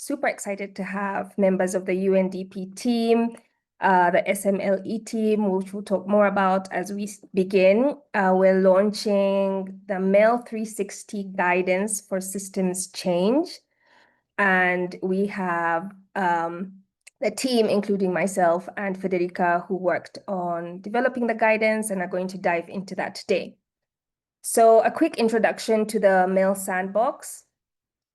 super excited to have members of the UNDP team, the SMLE team, which we'll talk more about as we begin. We're launching the MEL 360 guidance for systems change. And we have the team, including myself and Federica, who worked on developing the guidance and are going to dive into that today. So a quick introduction to the MEL Sandbox.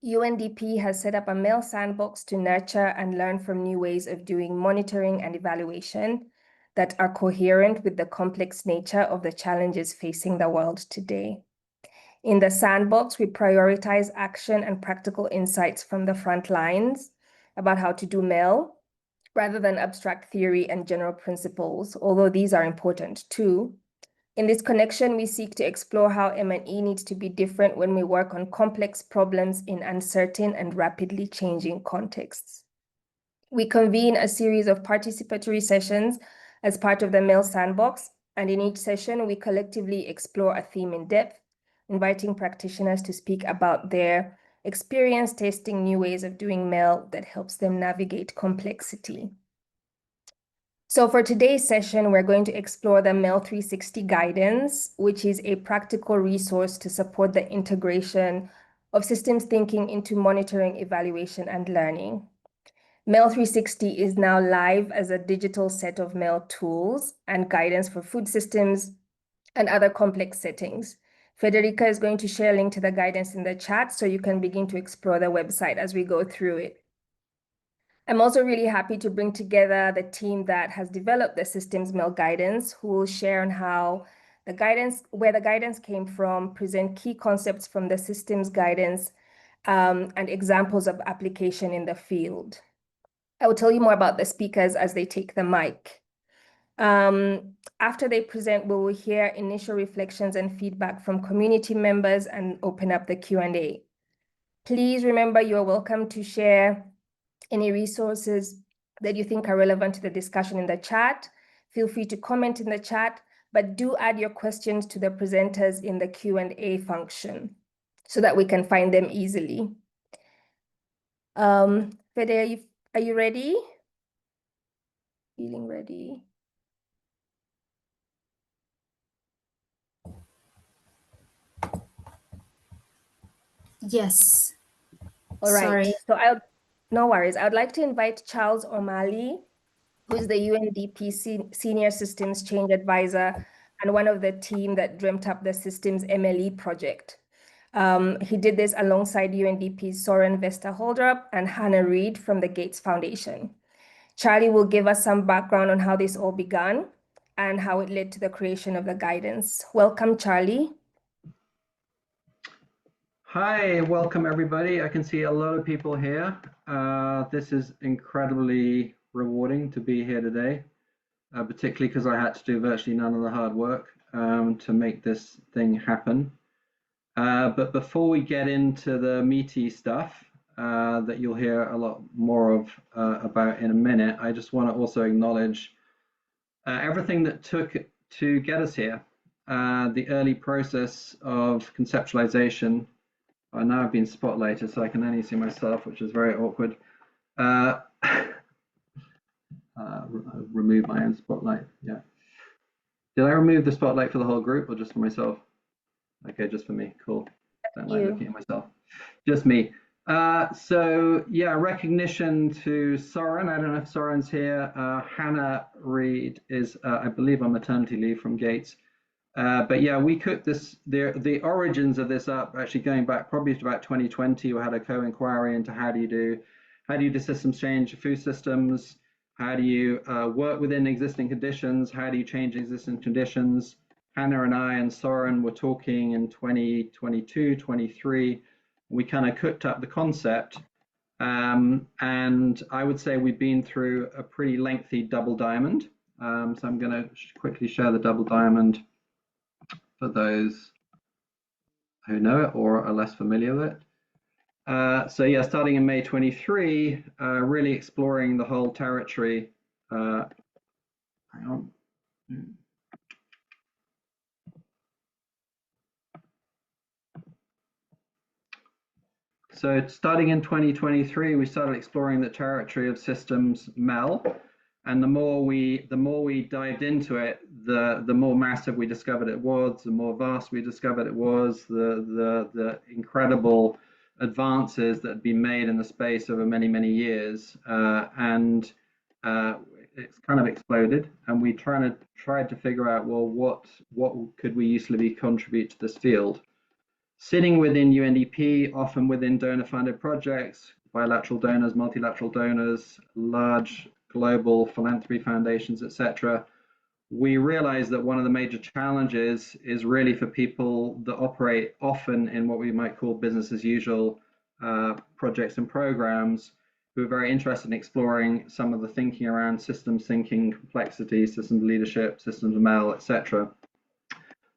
UNDP has set up a MEL Sandbox to nurture and learn from new ways of doing monitoring and evaluation that are coherent with the complex nature of the challenges facing the world today. In the Sandbox, we prioritize action and practical insights from the front lines about how to do MEL, rather than abstract theory and general principles, although these are important too. In this connection, we seek to explore how M&E needs to be different when we work on complex problems in uncertain and rapidly changing contexts. We convene a series of participatory sessions as part of the MEL Sandbox, and in each session, we collectively explore a theme in depth, inviting practitioners to speak about their experience testing new ways of doing MEL that helps them navigate complexity. So for today's session, we're going to explore the MEL 360 guidance, which is a practical resource to support the integration of systems thinking into monitoring, evaluation, and learning. MEL 360 is now live as a digital set of MEL tools and guidance for food systems and other complex settings. Federica is going to share a link to the guidance in the chat so you can begin to explore the website as we go through it. I'm also really happy to bring together the team that has developed the Systems MEL guidance, who will share on how the guidance, where the guidance came from, present key concepts from the systems guidance, and examples of application in the field. I will tell you more about the speakers as they take the mic. After they present, we will hear initial reflections and feedback from community members and open up the Q&A. Please remember you are welcome to share any resources that you think are relevant to the discussion in the chat. Feel free to comment in the chat, but do add your questions to the presenters in the Q&A function so that we can find them easily. Fede, are you ready? Feeling ready? Yes. All right. Sorry. So no worries. I would like to invite Charles O'Malley, who is the UNDP Senior Systems Change Advisor and one of the team that dreamt up the Systems MEL project. He did this alongside UNDP's Soren Vesterholdrup and Hannah Reed from the Gates Foundation. Charlie will give us some background on how this all began and how it led to the creation of the guidance. Welcome, Charlie. Hi, welcome everybody. I can see a lot of people here. This is incredibly rewarding to be here today, particularly because I had to do virtually none of the hard work to make this thing happen. But before we get into the meaty stuff that you'll hear a lot more of about in a minute, I just want to also acknowledge everything that took to get us here. The early process of conceptualization. Now I've been spotlighted, so I can only see myself, which is very awkward. Remove my own spotlight. Yeah. Did I remove the spotlight for the whole group or just for myself? Okay, just for me. Cool. Don't like looking at myself. Just me. So yeah, recognition to Soren. I don't know if Soren's here. Hannah Reed is, I believe, on maternity leave from Gates. But yeah, we cooked this, the origins of this up actually going back probably to about 2020. We had a co-inquiry into how do you do systems change food systems, how do you work within existing conditions, how do you change existing conditions. Hannah and I and Soren were talking in 2022, 23. We kind of cooked up the concept, and I would say we've been through a pretty lengthy double diamond. So I'm going to quickly share the double diamond for those who know it or are less familiar with it. So yeah, starting in May 23, really exploring the whole territory. Hang on. So starting in 2023, we started exploring the territory of systems MEL. And the more we dived into it, the more massive we discovered it was, the more vast we discovered it was, the incredible advances that had been made in the space over many, many years. And it's kind of exploded. And we tried to figure out, well, what could we usefully contribute to this field? Sitting within UNDP, often within donor-funded projects, bilateral donors, multilateral donors, large global philanthropy foundations, etc., we realize that one of the major challenges is really for people that operate often in what we might call business as usual projects and programs, who are very interested in exploring some of the thinking around systems thinking, complexity, systems leadership, systems MEL, etc.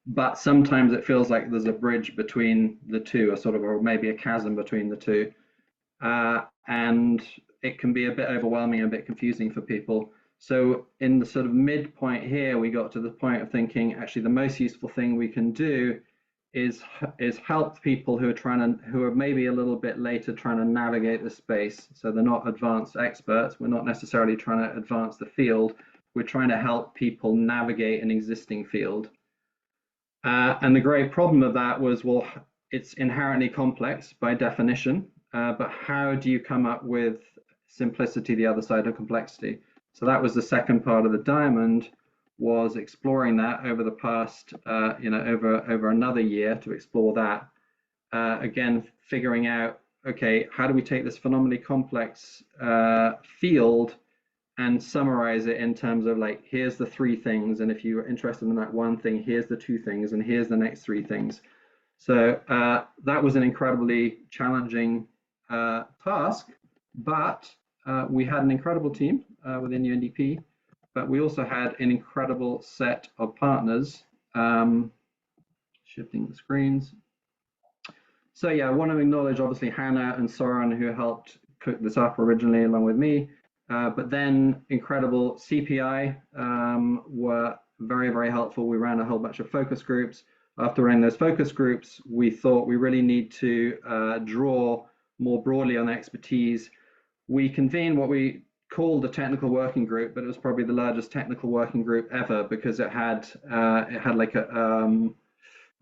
But sometimes it feels like there's a bridge between the two, or maybe a chasm between the two. And it can be a bit overwhelming and a bit confusing for people. So in the sort of midpoint here, we got to the point of thinking, actually, the most useful thing we can do is help people who are maybe a little bit later trying to navigate the space. So they're not advanced experts. We're not necessarily trying to advance the field. We're trying to help people navigate an existing field. And the great problem of that was, well, it's inherently complex by definition, but how do you come up with simplicity, the other side of complexity? So that was the second part of the diamond, was exploring that over the past, over another year to explore that. Again, figuring out, okay, how do we take this phenomenally complex field and summarize it in terms of, like, here's the three things, and if you're interested in that one thing, here's the two things, and here's the next three things. So that was an incredibly challenging task, but we had an incredible team within UNDP, but we also had an incredible set of partners. Shifting the screens. So yeah, I want to acknowledge obviously Hannah and Xoan, who helped cook this up originally along with me. But then incredible CPI were very, very helpful. We ran a whole bunch of focus groups. After running those focus groups, we thought we really need to draw more broadly on expertise. We convened what we called a technical working group, but it was probably the largest technical working group ever, because it had like a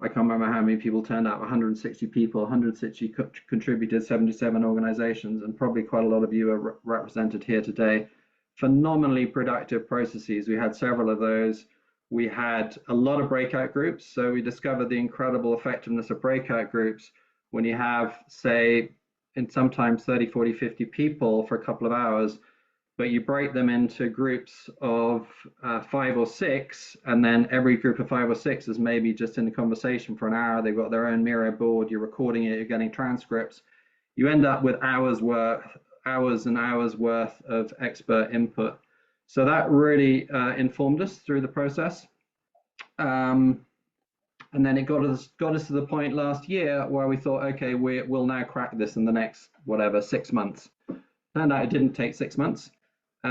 I can't remember how many people turned out, 160 people, 160 contributed, 77 organizations, and probably quite a lot of you are represented here today. Phenomenally productive processes. We had several of those. We had a lot of breakout groups. So we discovered the incredible effectiveness of breakout groups when you have, say, in sometimes 30, 40, 50 people for a couple of hours, but you break them into groups of 5 or 6, and then every group of 5 or 6 is maybe just in a conversation for an hour. They've got their own Miro board, you're recording it, you're getting transcripts. You end up with hours and hours worth of expert input. So that really informed us through the process. And then it got us to the point last year where we thought, okay, we'll now crack this in the next, 6 months. Turned out it didn't take 6 months. So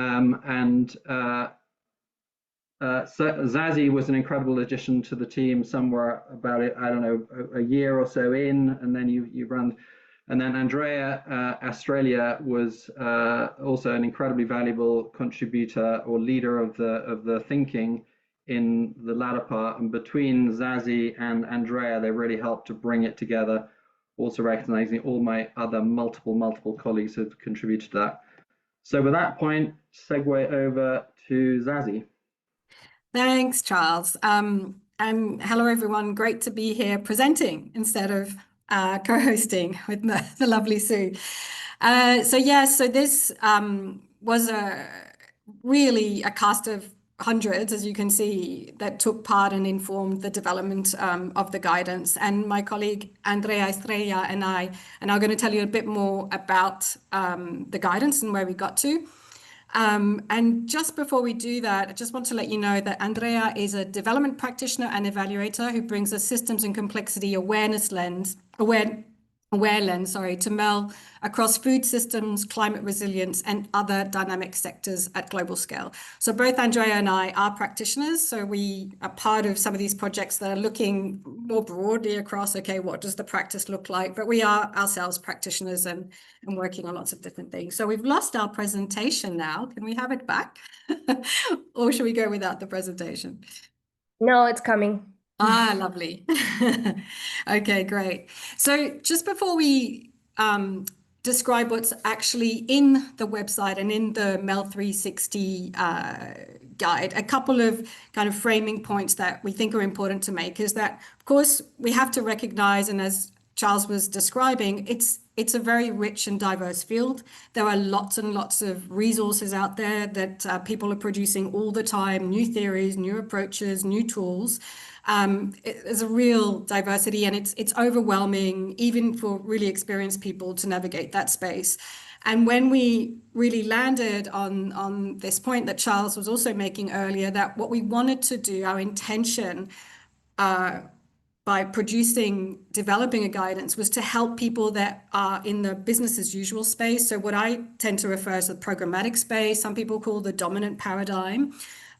Zazie was an incredible addition to the team somewhere about it, I don't know, a year or so in, and then you run. And then Andrea Estrella was also an incredibly valuable contributor or leader of the thinking in the latter part. And between Zazie and Andrea, they really helped to bring it together, also recognizing all my other multiple colleagues who contributed to that. So with that point, segue over to Zazie. Thanks, Charles. And hello, everyone. Great to be here presenting instead of co-hosting with the lovely Sue. So this was really a cast of hundreds, as you can see, that took part and informed the development of the guidance. And my colleague Andrea Estrella and I are now going to tell you a bit more about the guidance and where we got to. And just before we do that, I just want to let you know that Andrea is a development practitioner and evaluator who brings a systems and complexity awareness lens, lens, to MEL across food systems, climate resilience, and other dynamic sectors at global scale. So both Andrea and I are practitioners, so we are part of some of these projects that are looking more broadly across, okay, what does the practice look like? But we are ourselves practitioners and working on lots of different things. So we've lost our presentation now. Can we have it back? Or should we go without the presentation? No, it's coming. Ah, lovely. Okay, great. So just before we describe what's actually in the website and in the MEL 360 guide, a couple of kind of framing points that we think are important to make is that, of course, we have to recognize, and as Charles was describing, it's a very rich and diverse field. There are lots and lots of resources out there that people are producing all the time, new theories, new approaches, new tools. There's a real diversity, and it's overwhelming, even for really experienced people, to navigate that space. And when we really landed on this point that Charles was also making earlier, that what we wanted to do, our intention by developing a guidance, was to help people that are in the business as usual space. So what I tend to refer as the programmatic space, some people call the dominant paradigm,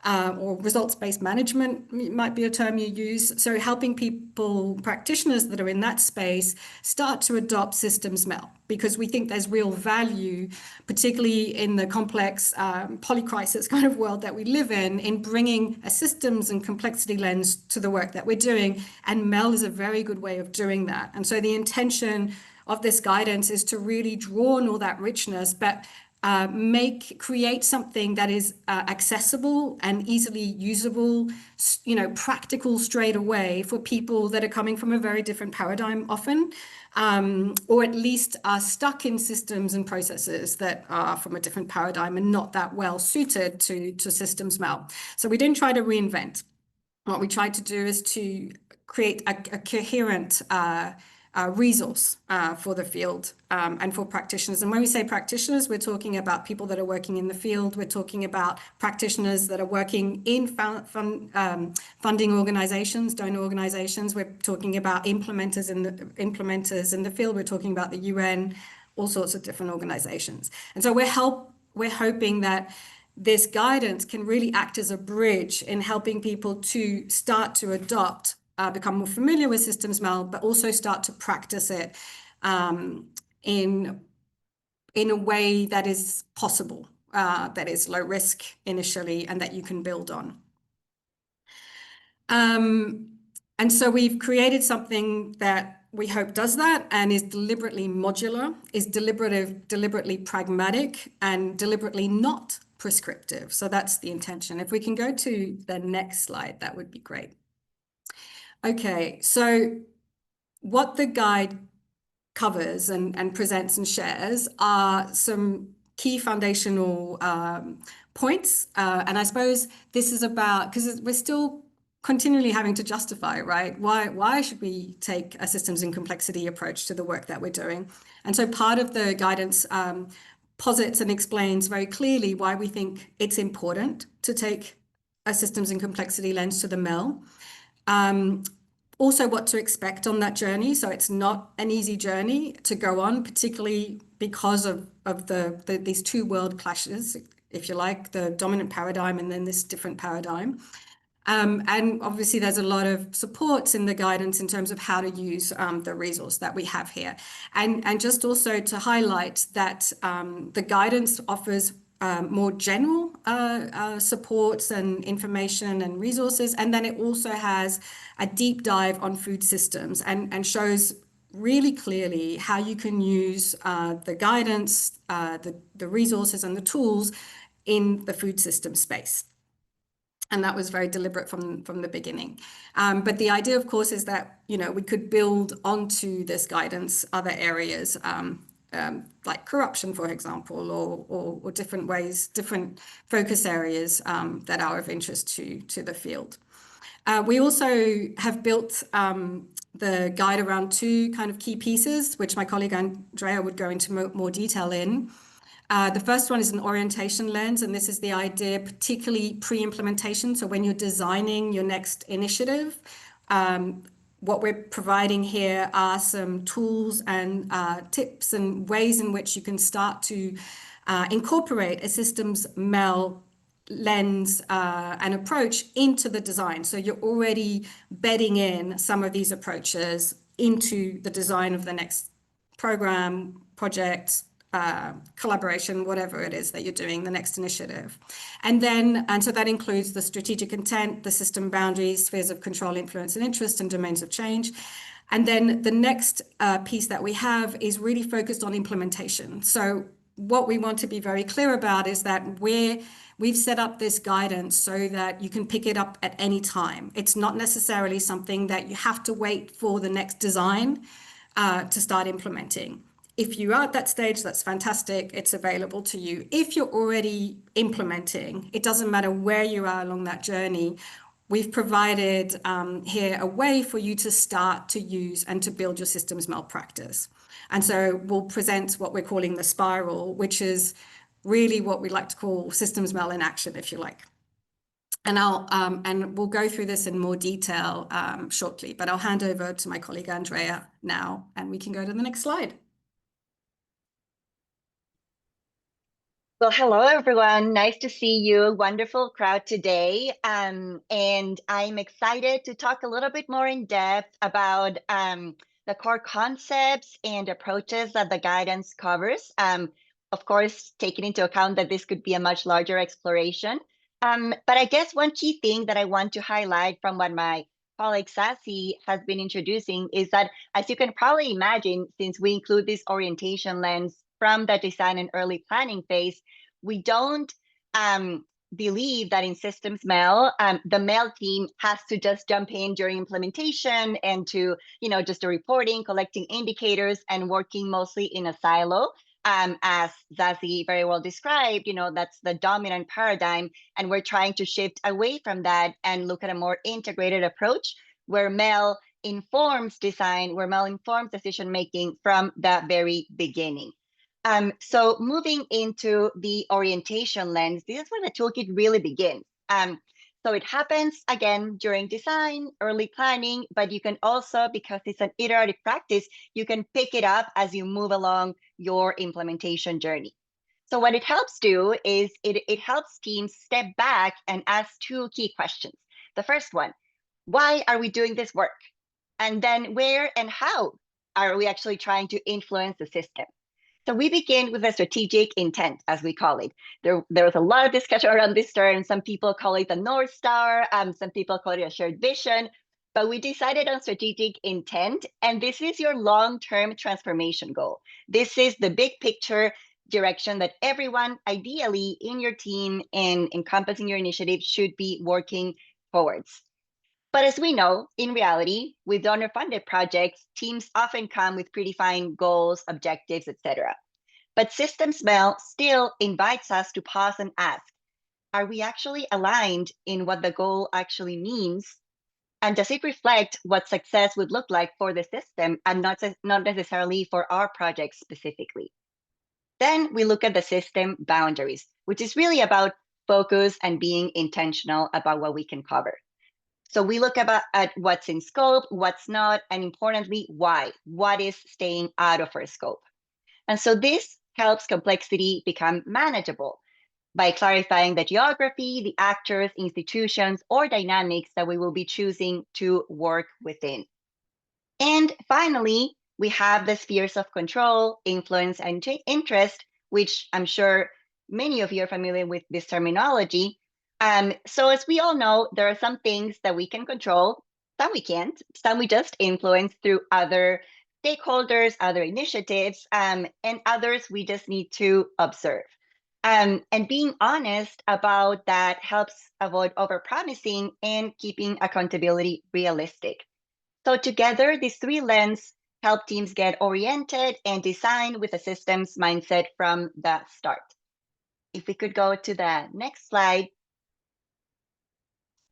or results-based management might be a term you use. So helping people, practitioners that are in that space, start to adopt systems MEL, because we think there's real value, particularly in the complex polycrisis kind of world that we live in bringing a systems and complexity lens to the work that we're doing. And MEL is a very good way of doing that. And so the intention of this guidance is to really draw on all that richness, but create something that is accessible and easily usable, practical straight away for people that are coming from a very different paradigm often, or at least are stuck in systems and processes that are from a different paradigm and not that well suited to systems MEL. So we didn't try to reinvent. What we tried to do is to create a coherent resource for the field and for practitioners. And when we say practitioners, we're talking about people that are working in the field. We're talking about practitioners that are working in funding organizations, donor organizations. We're talking about implementers in the field. We're talking about the UN, all sorts of different organizations. And so we're hoping that this guidance can really act as a bridge in helping people to start to adopt, become more familiar with systems MEL, but also start to practice it in a way that is possible, that is low risk initially, and that you can build on. And so we've created something that we hope does that and is deliberately modular, is deliberately pragmatic, and deliberately not prescriptive. So that's the intention. If we can go to the next slide, that would be great. Okay, so what the guide covers and presents and shares are some key foundational points. And I suppose this is about, because we're still continually having to justify, right? Why should we take a systems and complexity approach to the work that we're doing? And so part of the guidance posits and explains very clearly why we think it's important to take a systems and complexity lens to the MEL. Also what to expect on that journey. So it's not an easy journey to go on, particularly because of these two world clashes, if you like, the dominant paradigm and then this different paradigm. And obviously there's a lot of supports in the guidance in terms of how to use the resource that we have here. And just also to highlight that the guidance offers more general supports and information and resources. And then it also has a deep dive on food systems and shows really clearly how you can use the guidance, the resources and the tools in the food system space. And that was very deliberate from the beginning. But the idea, of course, is that, we could build onto this guidance other areas, like corruption, for example, or different ways, different focus areas that are of interest to the field. We also have built the guide around two kind of key pieces, which my colleague Andrea would go into more detail in. The first one is an orientation lens, and this is the idea, particularly pre-implementation. So when you're designing your next initiative, what we're providing here are some tools and tips and ways in which you can start to incorporate a systems MEL lens and approach into the design. So you're already bedding in some of these approaches into the design of the next program, project, collaboration, whatever it is that you're doing, the next initiative. And so that includes the strategic intent, the system boundaries, spheres of control, influence and interest, and domains of change. And then the next piece that we have is really focused on implementation. So what we want to be very clear about is that we've set up this guidance so that you can pick it up at any time. It's not necessarily something that you have to wait for the next design to start implementing. If you are at that stage, that's fantastic. It's available to you. If you're already implementing, it doesn't matter where you are along that journey. We've provided here a way for you to start to use and to build your systems MEL practice. And so we'll present what we're calling the spiral, which is really what we like to call systems MEL in action, if you like. And we'll go through this in more detail shortly, but I'll hand over to my colleague Andrea now, and we can go to the next slide. Well, hello, everyone. Nice to see you. Wonderful crowd today. And I'm excited to talk a little bit more in depth about the core concepts and approaches that the guidance covers. Of course, taking into account that this could be a much larger exploration. But I guess one key thing that I want to highlight from what my colleague Zazie has been introducing is that, as you can probably imagine, since we include this orientation lens from the design and early planning phase, we don't believe that in systems MEL, the MEL team has to just jump in during implementation and to, just reporting, collecting indicators, and working mostly in a silo. As Zazie very well described, that's the dominant paradigm, and we're trying to shift away from that and look at a more integrated approach where MEL informs design, where MEL informs decision-making from the very beginning. So moving into the orientation lens, this is where the toolkit really begins. So it happens again during design, early planning, but you can also, because it's an iterative practice, you can pick it up as you move along your implementation journey. So what it helps do is it helps teams step back and ask two key questions. The first one, why are we doing this work? And then where and how are we actually trying to influence the system? So we begin with a strategic intent, as we call it. There was a lot of discussion around this term. Some people call it the North Star. Some people call it a shared vision. But we decided on strategic intent. And this is your long-term transformation goal. This is the big picture direction that everyone, ideally in your team and encompassing your initiative, should be working towards. But as we know, in reality, with donor-funded projects, teams often come with predefined goals, objectives, etc. But systems MEL still invites us to pause and ask, are we actually aligned in what the goal actually means? And does it reflect what success would look like for the system and not necessarily for our project specifically? Then we look at the system boundaries, which is really about focus and being intentional about what we can cover. So we look at what's in scope, what's not, and importantly, why. What is staying out of our scope? And so this helps complexity become manageable by clarifying the geography, the actors, institutions, or dynamics that we will be choosing to work within. And finally, we have the spheres of control, influence, and interest, which I'm sure many of you are familiar with this terminology. So as we all know, there are some things that we can control, some we can't, some we just influence through other stakeholders, other initiatives, and others we just need to observe. And being honest about that helps avoid overpromising and keeping accountability realistic. So together, these three lenses help teams get oriented and design with a systems mindset from the start. If we could go to the next slide.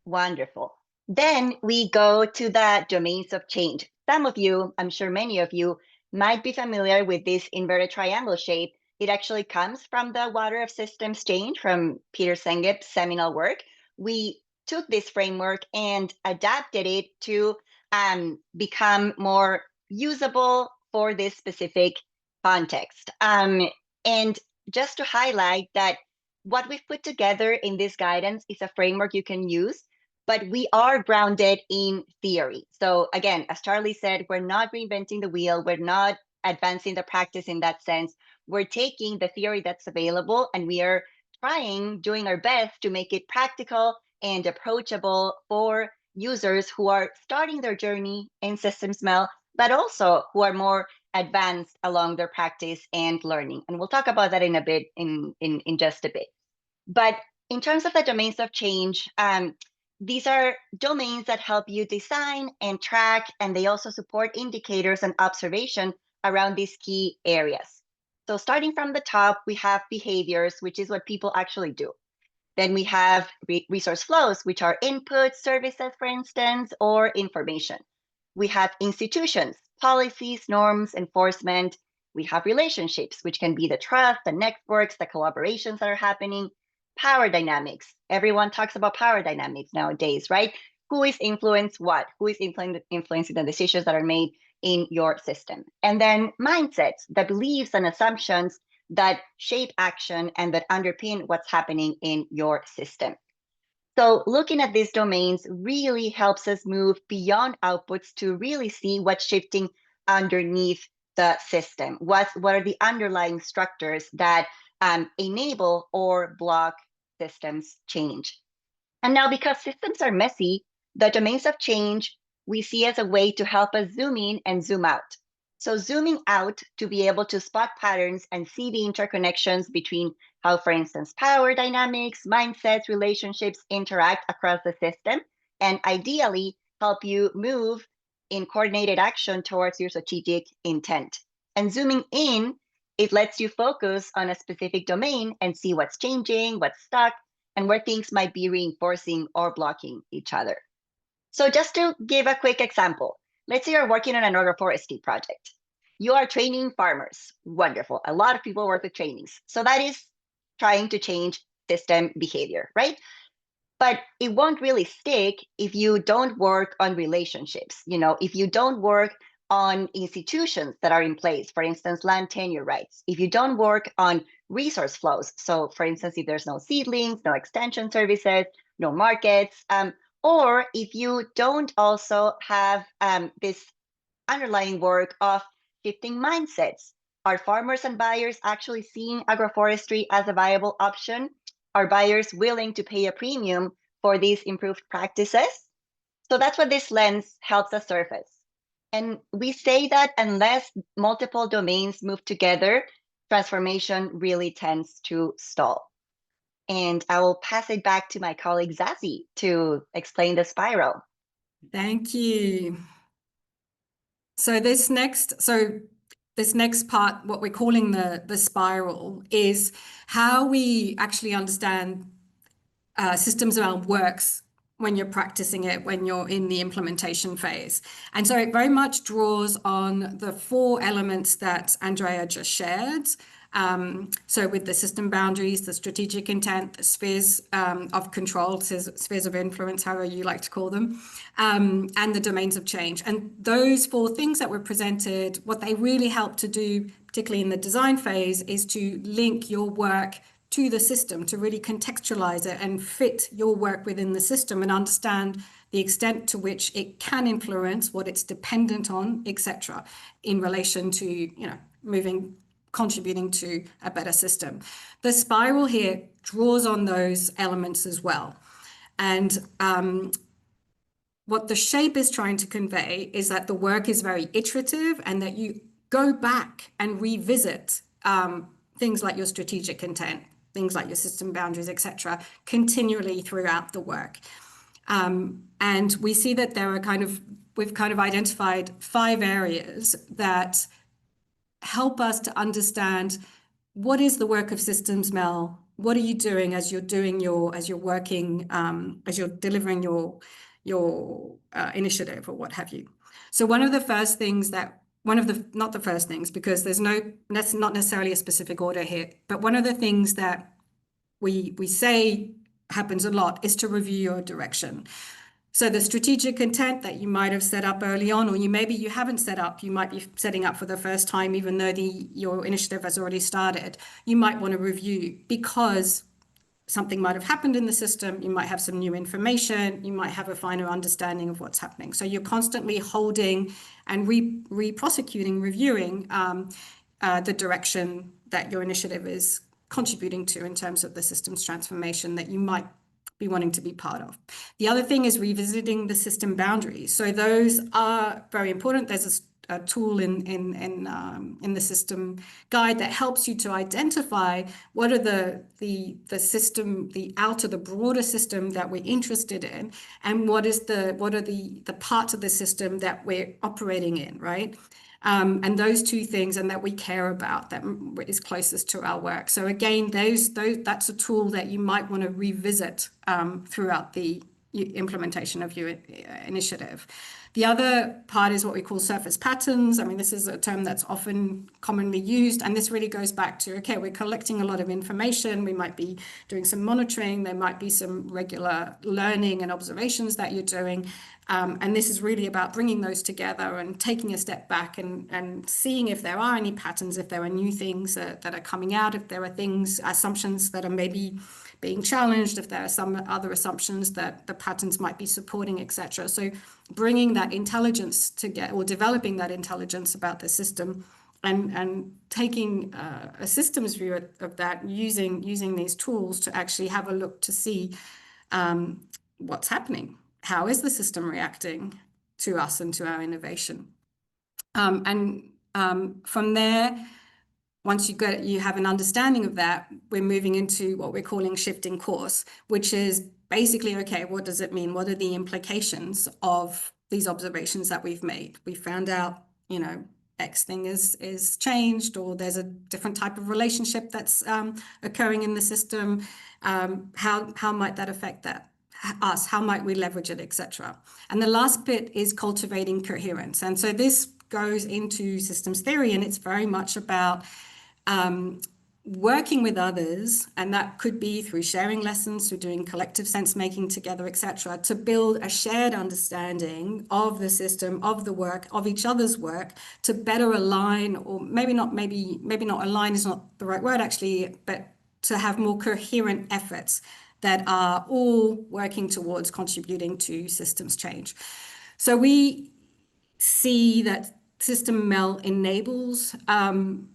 Wonderful. Then we go to the domains of change. Some of you, I'm sure many of you, might be familiar with this inverted triangle shape. It actually comes from the Water of Systems Change from Peter Sengeb's seminal work. We took this framework and adapted it to become more usable for this specific context. And just to highlight that what we've put together in this guidance is a framework you can use, but we are grounded in theory. So again, as Charlie said, we're not reinventing the wheel. We're not advancing the practice in that sense. We're taking the theory that's available and we are doing our best to make it practical and approachable for users who are starting their journey in systems MEL, but also who are more advanced along their practice and learning. And we'll talk about that in a bit, in just a bit. But in terms of the domains of change, these are domains that help you design and track, and they also support indicators and observation around these key areas. So starting from the top, we have behaviors, which is what people actually do. Then we have resource flows, which are inputs, services, for instance, or information. We have institutions, policies, norms, enforcement. We have relationships, which can be the trust, the networks, the collaborations that are happening. Power dynamics. Everyone talks about power dynamics nowadays, right? Who is influenced what? Who is influencing the decisions that are made in your system? And then mindsets, the beliefs and assumptions that shape action and that underpin what's happening in your system. So looking at these domains really helps us move beyond outputs to really see what's shifting underneath the system. What are the underlying structures that enable or block systems change? And now, because systems are messy, the domains of change we see as a way to help us zoom in and zoom out. So zooming out to be able to spot patterns and see the interconnections between how, for instance, power dynamics, mindsets, relationships interact across the system, and ideally help you move in coordinated action towards your strategic intent. And zooming in, it lets you focus on a specific domain and see what's changing, what's stuck, and where things might be reinforcing or blocking each other. So just to give a quick example, let's say you're working on an agroforestry project. You are training farmers. Wonderful. A lot of people work with trainings. So that is trying to change system behavior, right? But it won't really stick if you don't work on relationships. If you don't work on institutions that are in place, for instance, land tenure rights, if you don't work on resource flows, so for instance, if there's no seedlings, no extension services, no markets, or if you don't also have this underlying work of shifting mindsets. Are farmers and buyers actually seeing agroforestry as a viable option? Are buyers willing to pay a premium for these improved practices? So that's what this lens helps us surface. And we say that unless multiple domains move together, transformation really tends to stall. And I will pass it back to my colleague Zazie to explain the spiral. Thank you. So this next part, what we're calling the spiral, is how we actually understand systems MEL works when you're practicing it, when you're in the implementation phase. And so it very much draws on the 4 elements that Andrea just shared. So with the system boundaries, the strategic intent, the spheres of control, spheres of influence, however you like to call them, and the domains of change. And those 4 things that were presented, what they really help to do, particularly in the design phase, is to link your work to the system, to really contextualize it and fit your work within the system and understand the extent to which it can influence, what it's dependent on, etc., in relation to, contributing to a better system. The spiral here draws on those elements as well. And what the shape is trying to convey is that the work is very iterative and that you go back and revisit things like your strategic intent, things like your system boundaries, etc., continually throughout the work. And we see that there are we've identified 5 areas that help us to understand what is the work of systems MEL, what are you doing as you're delivering your initiative or what have you. So not the first things, because that's not necessarily a specific order here, but one of the things that we say happens a lot is to review your direction. So the strategic intent that you might have set up early on, or maybe you haven't set up, you might be setting up for the first time, even though your initiative has already started, you might want to review because something might have happened in the system, you might have some new information, you might have a finer understanding of what's happening. So you're constantly holding and re-prosecuting, reviewing the direction that your initiative is contributing to in terms of the systems transformation that you might be wanting to be part of. The other thing is revisiting the system boundaries. So those are very important. There's a tool in the system guide that helps you to identify what are the system, the outer, the broader system that we're interested in, and what are the parts of the system that we're operating in, right? And those two things, and that we care about, that is closest to our work. So again, that's a tool that you might want to revisit throughout the implementation of your initiative. The other part is what we call surface patterns. I mean, this is a term that's often commonly used, and this really goes back to, okay, we're collecting a lot of information, we might be doing some monitoring, there might be some regular learning and observations that you're doing, and this is really about bringing those together and taking a step back and seeing if there are any patterns, if there are new things that are coming out, if there are assumptions that are maybe being challenged, if there are some other assumptions that the patterns might be supporting, etc. So bringing that intelligence together, or developing that intelligence about the system, and taking a systems view of that, using these tools to actually have a look to see what's happening. How is the system reacting to us and to our innovation? From there, once you have an understanding of that, we're moving into what we're calling shifting course, which is basically, okay, what does it mean? What are the implications of these observations that we've made? We found out, X thing is changed, or there's a different type of relationship that's occurring in the system. How might that affect us? How might we leverage it, etc.? And the last bit is cultivating coherence. And so this goes into systems theory, and it's very much about working with others, and that could be through sharing lessons, through doing collective sense making together, etc., to build a shared understanding of the system, of the work, of each other's work, to better align, or maybe not align is not the right word actually, but to have more coherent efforts that are all working towards contributing to systems change. So we see that System MEL enables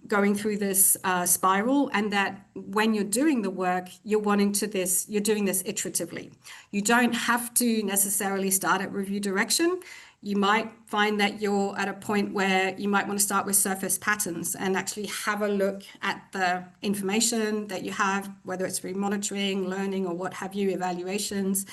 going through this spiral, and that when you're doing the work, you're doing this iteratively. You don't have to necessarily start at review direction. You might find that you're at a point where you might want to start with surface patterns and actually have a look at the information that you have, whether it's through monitoring, learning, or what have you, evaluations,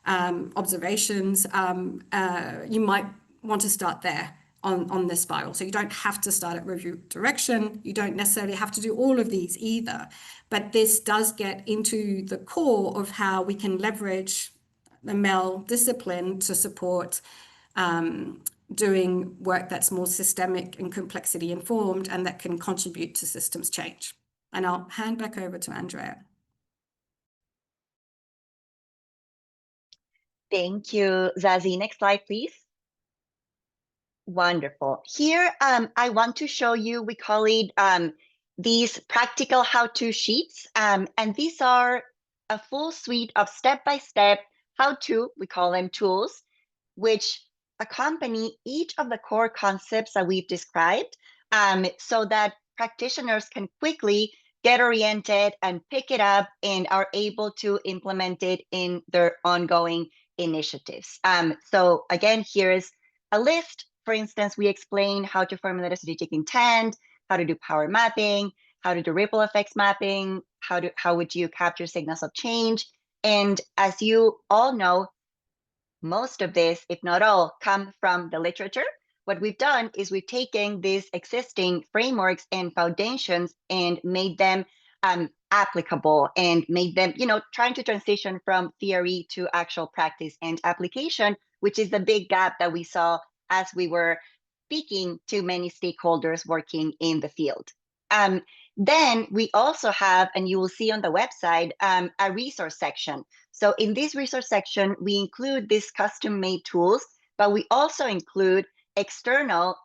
observations. You might want to start there on this spiral. So you don't have to start at review direction. You don't necessarily have to do all of these either. But this does get into the core of how we can leverage the MEL discipline to support doing work that's more systemic and complexity informed, and that can contribute to systems change. And I'll hand back over to Andrea. Thank you, Zazie. Next slide, please. Wonderful. Here, I want to show you, we call it these practical how-to sheets. And these are a full suite of step-by-step how-to, we call them tools, which accompany each of the core concepts that we've described, so that practitioners can quickly get oriented and pick it up and are able to implement it in their ongoing initiatives. So again, here is a list. For instance, we explain how to formulate a strategic intent, how to do power mapping, how to do ripple effects mapping, how would you capture signals of change. And as you all know, most of this, if not all, come from the literature. What we've done is we've taken these existing frameworks and foundations and made them applicable, and made them, trying to transition from theory to actual practice and application, which is the big gap that we saw as we were speaking to many stakeholders working in the field. Then we also have, and you will see on the website, a resource section. So in this resource section, we include these custom-made tools, but we also include external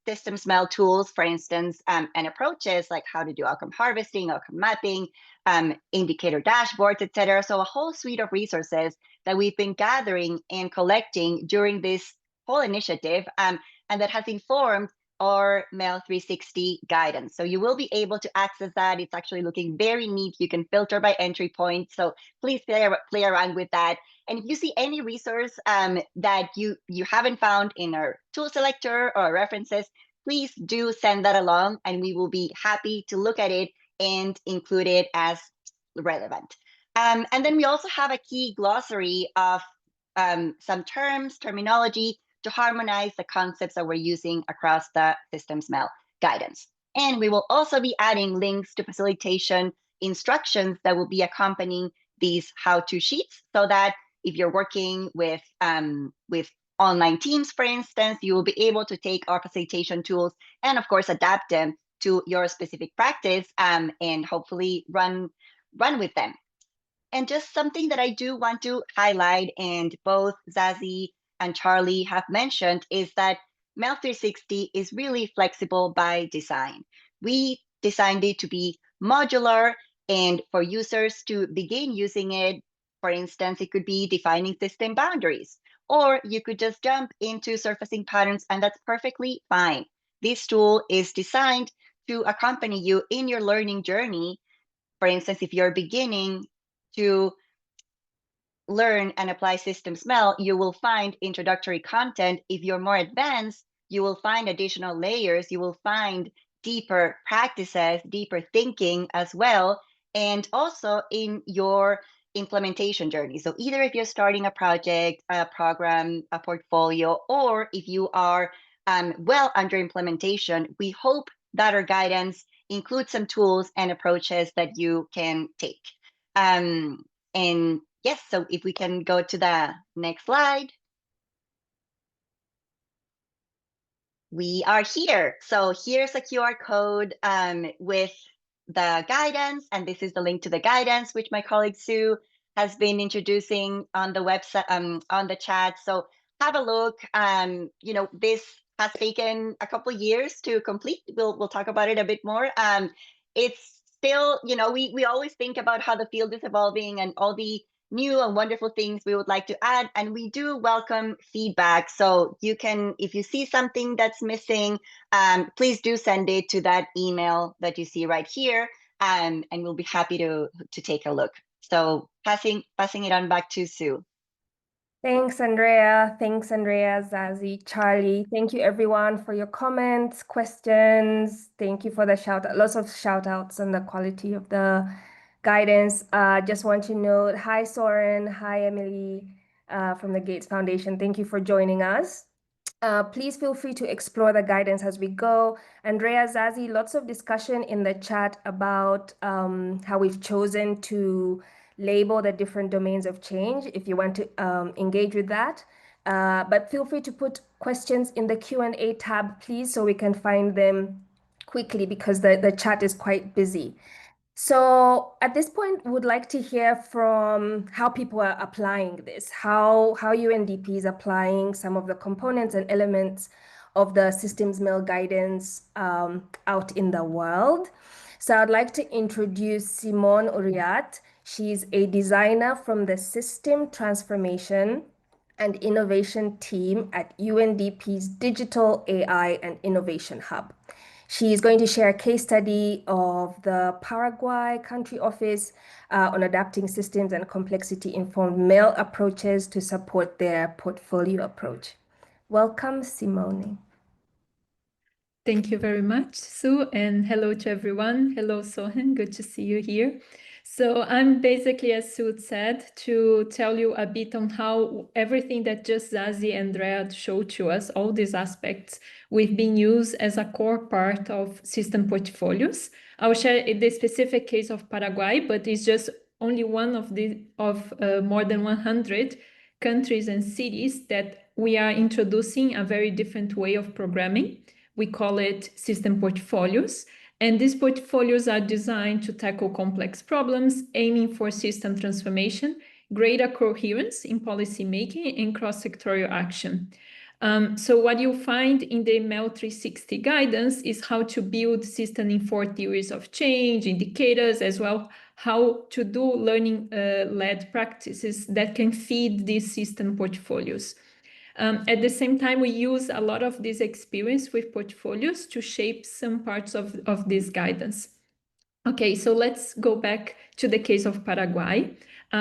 systems MEL tools, for instance, and approaches like how to do outcome harvesting, outcome mapping, indicator dashboards, etc. So a whole suite of resources that we've been gathering and collecting during this whole initiative, and that has informed our MEL 360 guidance. So you will be able to access that. It's actually looking very neat. You can filter by entry point. So please play around with that. And if you see any resource that you haven't found in our tool selector or references, please do send that along, and we will be happy to look at it and include it as relevant. And then we also have a key glossary of some terms, terminology, to harmonize the concepts that we're using across the systems MEL guidance. And we will also be adding links to facilitation instructions that will be accompanying these how-to sheets, so that if you're working with online teams, for instance, you will be able to take our facilitation tools and, of course, adapt them to your specific practice, and hopefully run with them. And just something that I do want to highlight, and both Zazie and Charlie have mentioned, is that MEL 360 is really flexible by design. We designed it to be modular, and for users to begin using it, for instance, it could be defining system boundaries, or you could just jump into surfacing patterns, and that's perfectly fine. This tool is designed to accompany you in your learning journey. For instance, if you're beginning to learn and apply systems MEL, you will find introductory content. If you're more advanced, you will find additional layers. You will find deeper practices, deeper thinking as well, and also in your implementation journey. So either if you're starting a project, a program, a portfolio, or if you are well under implementation, we hope that our guidance includes some tools and approaches that you can take. And yes, so if we can go to the next slide. We are here. So here's a QR code with the guidance, and this is the link to the guidance, which my colleague Sue has been introducing on the website, on the chat. So have a look. You know, this has taken a couple of years to complete. We'll talk about it a bit more. It's still, you know, we always think about how the field is evolving and all the new and wonderful things we would like to add, and we do welcome feedback. So you can, if you see something that's missing, please do send it to that email that you see right here, and we'll be happy to take a look. So passing it on back to Sue. Thanks, Andrea. Thanks, Andrea, Zazie, Charlie. Thank you, everyone, for your comments, questions. Thank you for the lots of shout outs on the quality of the guidance. Just want to note, hi, Soren. Hi, Emily from the Gates Foundation. Thank you for joining us. Please feel free to explore the guidance as we go. Andrea, Zazie, lots of discussion in the chat about how we've chosen to label the different domains of change if you want to engage with that. But feel free to put questions in the Q&A tab, please, so we can find them quickly, because the chat is quite busy. So at this point, would like to hear from how people are applying this, how UNDP is applying some of the components and elements of the systems MEL guidance out in the world. So I'd like to introduce Simone Uriartt. She's a designer from the System Transformation and Innovation team at UNDP's Digital AI and Innovation Hub. She is going to share a case study of the Paraguay country office on adapting systems and complexity-informed MEL approaches to support their portfolio approach. Welcome, Simone. Thank you very much, Sue, and hello to everyone. Hello, Sohan, good to see you here. So I'm basically, as Sue said, to tell you a bit on how everything that just Zazie and Andrea showed to us, all these aspects, we've been used as a core part of system portfolios. I'll share the specific case of Paraguay, but it's just only one of more than 100 countries and cities that we are introducing a very different way of programming. We call it system portfolios. And these portfolios are designed to tackle complex problems, aiming for system transformation, greater coherence in policy making, and cross-sectorial action. So what you'll find in the MEL 360 guidance is how to build system-informed theories of change, indicators, as well how to do learning-led practices that can feed these system portfolios. At the same time, we use a lot of this experience with portfolios to shape some parts of this guidance. Okay, so let's go back to the case of Paraguay,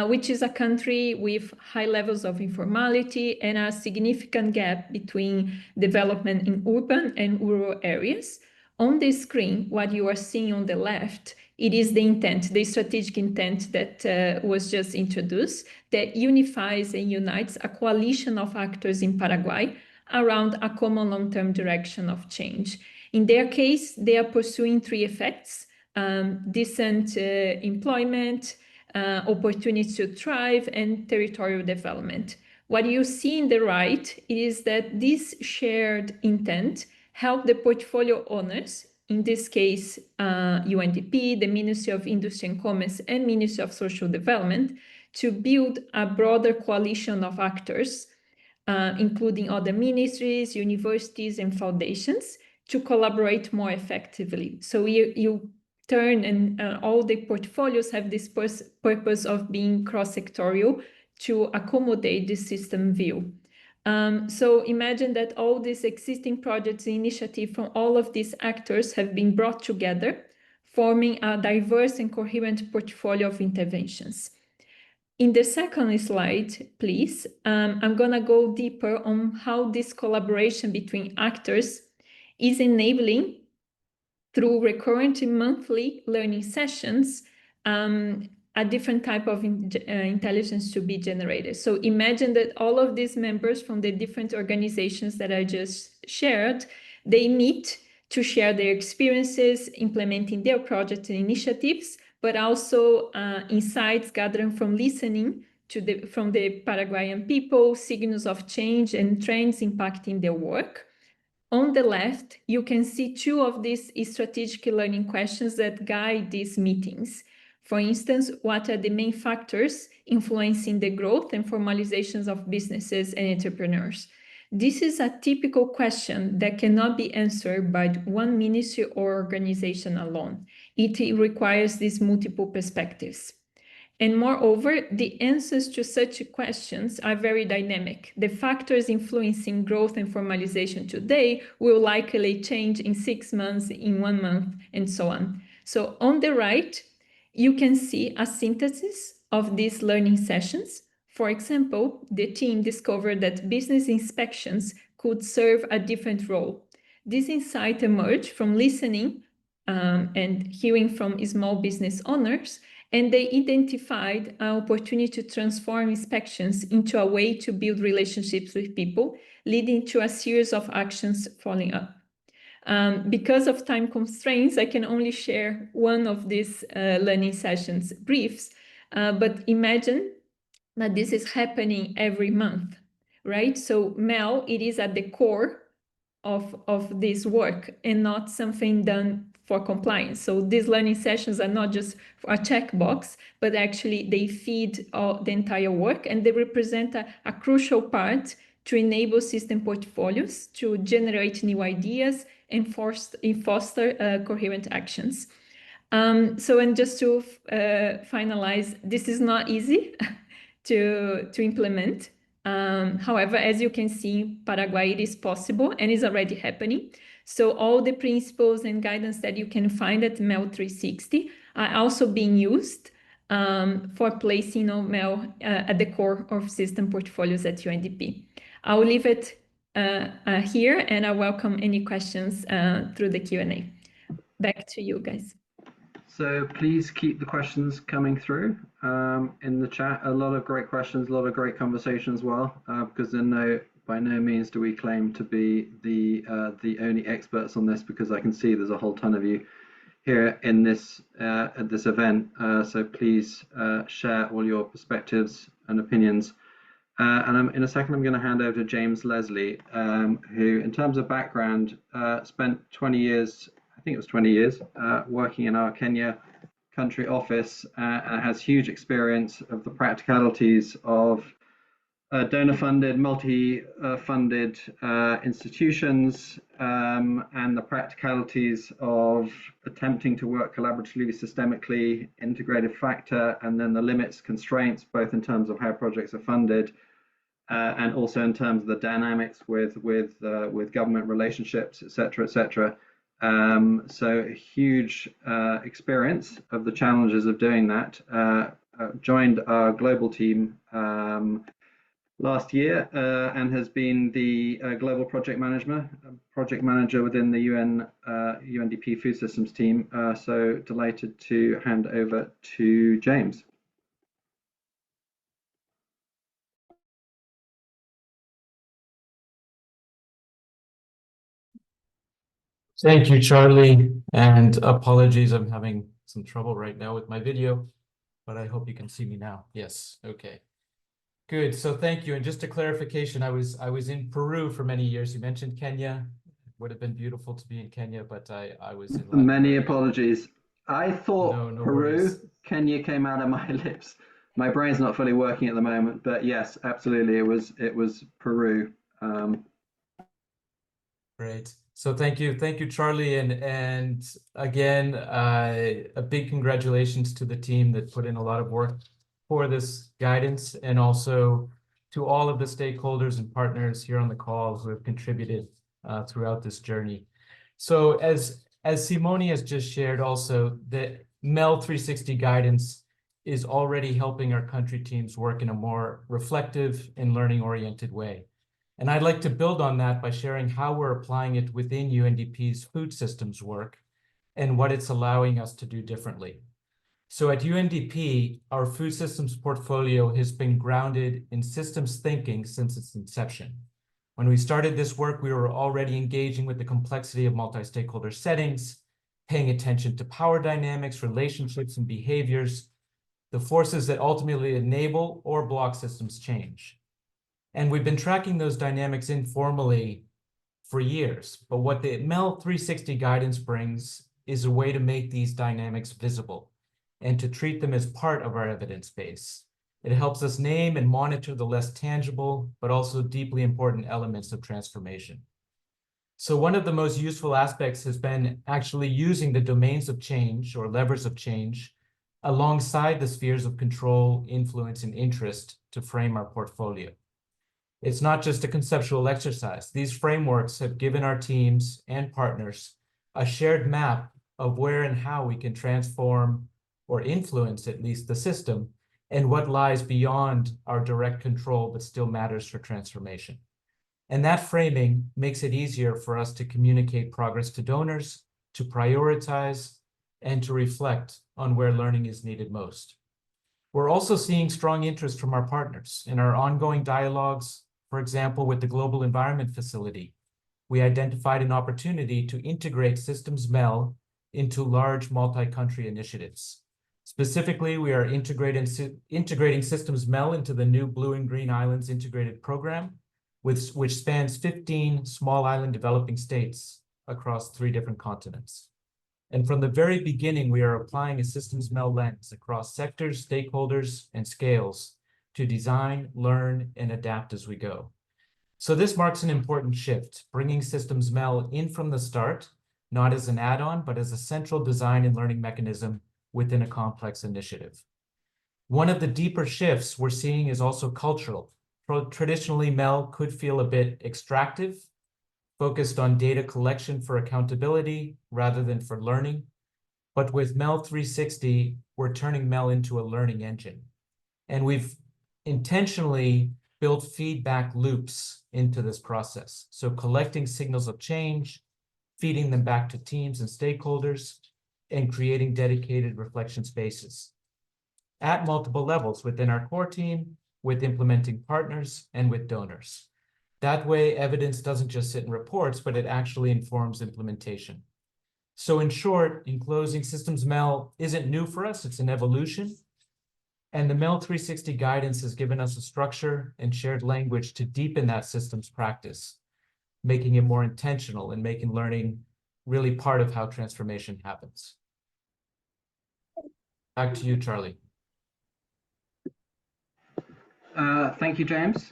which is a country with high levels of informality and a significant gap between development in urban and rural areas. On the screen, what you are seeing on the left, it is the intent, the strategic intent that was just introduced, that unifies and unites a coalition of actors in Paraguay around a common long-term direction of change. In their case, they are pursuing three effects: decent employment, opportunities to thrive, and territorial development. What you see in the right is that this shared intent help the portfolio owners, in this case, UNDP, the Ministry of Industry and Commerce, and Ministry of Social Development, to build a broader coalition of actors, including other ministries, universities, and foundations, to collaborate more effectively. So you turn, and all the portfolios have this purpose of being cross-sectorial to accommodate the system view. So imagine that all these existing projects and initiatives from all of these actors have been brought together, forming a diverse and coherent portfolio of interventions. In the second slide, please, I'm going to go deeper on how this collaboration between actors is enabling, through recurrent monthly learning sessions, a different type of intelligence to be generated. So imagine that all of these members from the different organizations that I just shared, they meet to share their experiences, implementing their projects and initiatives, but also insights gathered from listening from the Paraguayan people, signals of change and trends impacting their work. On the left, you can see two of these strategic learning questions that guide these meetings. For instance, what are the main factors influencing the growth and formalizations of businesses and entrepreneurs? This is a typical question that cannot be answered by one ministry or organization alone. It requires these multiple perspectives. And moreover, the answers to such questions are very dynamic. The factors influencing growth and formalization today will likely change in 6 months, in 1 month, and so on. So on the right, you can see a synthesis of these learning sessions. For example, the team discovered that business inspections could serve a different role. This insight emerged from listening and hearing from small business owners, and they identified an opportunity to transform inspections into a way to build relationships with people, leading to a series of actions following up. Because of time constraints, I can only share one of these learning sessions briefs, but imagine that this is happening every month, right? So MEL, it is at the core of this work and not something done for compliance. So these learning sessions are not just a checkbox, but actually they feed the entire work, and they represent a crucial part to enable system portfolios to generate new ideas and foster coherent actions. And just to finalize, this is not easy to implement. However, as you can see, in Paraguay, it is possible and is already happening. So all the principles and guidance that you can find at MEL 360 are also being used for placing MEL at the core of system portfolios at UNDP. I'll leave it here, and I welcome any questions through the Q&A. Back to you guys. So please keep the questions coming through in the chat. A lot of great questions, a lot of great conversation as well, because by no means do we claim to be the only experts on this, because I can see there's a whole ton of you here in this at this event. So please share all your perspectives and opinions. And in a second, I'm going to hand over to James Leslie, who, in terms of background, spent 20 years, I think it was 20 years, working in our Kenya country office, and has huge experience of the practicalities of donor-funded, multi-funded institutions, and the practicalities of attempting to work collaboratively, systemically, integrated factor, and then the limits, constraints, both in terms of how projects are funded, and also in terms of the dynamics with government relationships, et cetera. So a huge experience of the challenges of doing that. Joined our global team last year, and has been the global project manager within the UNDP Food Systems team. So delighted to hand over to James. Thank you, Charlie, and apologies, I'm having some trouble right now with my video, but I hope you can see me now. Yes, okay. Good, so thank you. And just a clarification, I was in Peru for many years. You mentioned Kenya. It would have been beautiful to be in Kenya, but I was in Latin Many America. Apologies. I thought No Peru, worries. Kenya came out of my lips. My brain's not fully working at the moment, but yes, absolutely, it was Peru. Great. So thank you, Charlie, and again, a big congratulations to the team that put in a lot of work for this guidance, and also to all of the stakeholders and partners here on the call who have contributed throughout this journey. So as Simone has just shared, also the MEL 360 guidance is already helping our country teams work in a more reflective and learning-oriented way. And I'd like to build on that by sharing how we're applying it within UNDP's food systems work and what it's allowing us to do differently. So at UNDP, our food systems portfolio has been grounded in systems thinking since its inception. When we started this work, we were already engaging with the complexity of multi-stakeholder settings, paying attention to power dynamics, relationships, and behaviors, the forces that ultimately enable or block systems change. And we've been tracking those dynamics informally for years. But what the MEL 360 guidance brings is a way to make these dynamics visible and to treat them as part of our evidence base. It helps us name and monitor the less tangible, but also deeply important elements of transformation. So one of the most useful aspects has been actually using the domains of change or levers of change alongside the spheres of control, influence, and interest to frame our portfolio. It's not just a conceptual exercise. These frameworks have given our teams and partners a shared map of where and how we can transform or influence at least the system, and what lies beyond our direct control but still matters for transformation. And that framing makes it easier for us to communicate progress to donors, to prioritize, and to reflect on where learning is needed most. We're also seeing strong interest from our partners in our ongoing dialogues. For example, with the Global Environment Facility, we identified an opportunity to integrate Systems MEL into large multi-country initiatives. Specifically, we are integrating Systems MEL into the new Blue and Green Islands Integrated Program, which spans 15 small island developing states across 3 different continents. And from the very beginning, we are applying a Systems MEL lens across sectors, stakeholders, and scales to design, learn, and adapt as we go. So this marks an important shift, bringing Systems MEL in from the start, not as an add-on, but as a central design and learning mechanism within a complex initiative. One of the deeper shifts we're seeing is also cultural. Traditionally, MEL could feel a bit extractive, focused on data collection for accountability rather than for learning. But with MEL 360, we're turning MEL into a learning engine. And we've intentionally built feedback loops into this process. So collecting signals of change, feeding them back to teams and stakeholders, and creating dedicated reflection spaces at multiple levels within our core team, with implementing partners, and with donors. That way, evidence doesn't just sit in reports, but it actually informs implementation. So in short, in closing, Systems MEL isn't new for us, it's an evolution. And the MEL 360 guidance has given us a structure and shared language to deepen that systems practice, making it more intentional and making learning really part of how transformation happens. Back to you, Charlie. Thank you, James.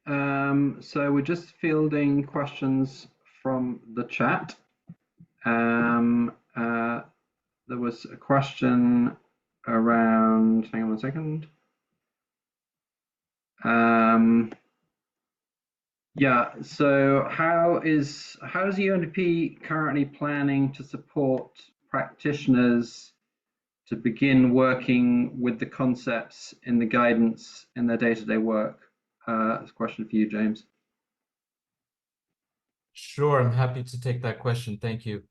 So we're just fielding questions from the chat. There was a question around, hang on one second. Yeah, so how is UNDP currently planning to support practitioners to begin working with the concepts in the guidance in their day-to-day work? That's a question for you, James. Sure, I'm happy to take that question. Thank you.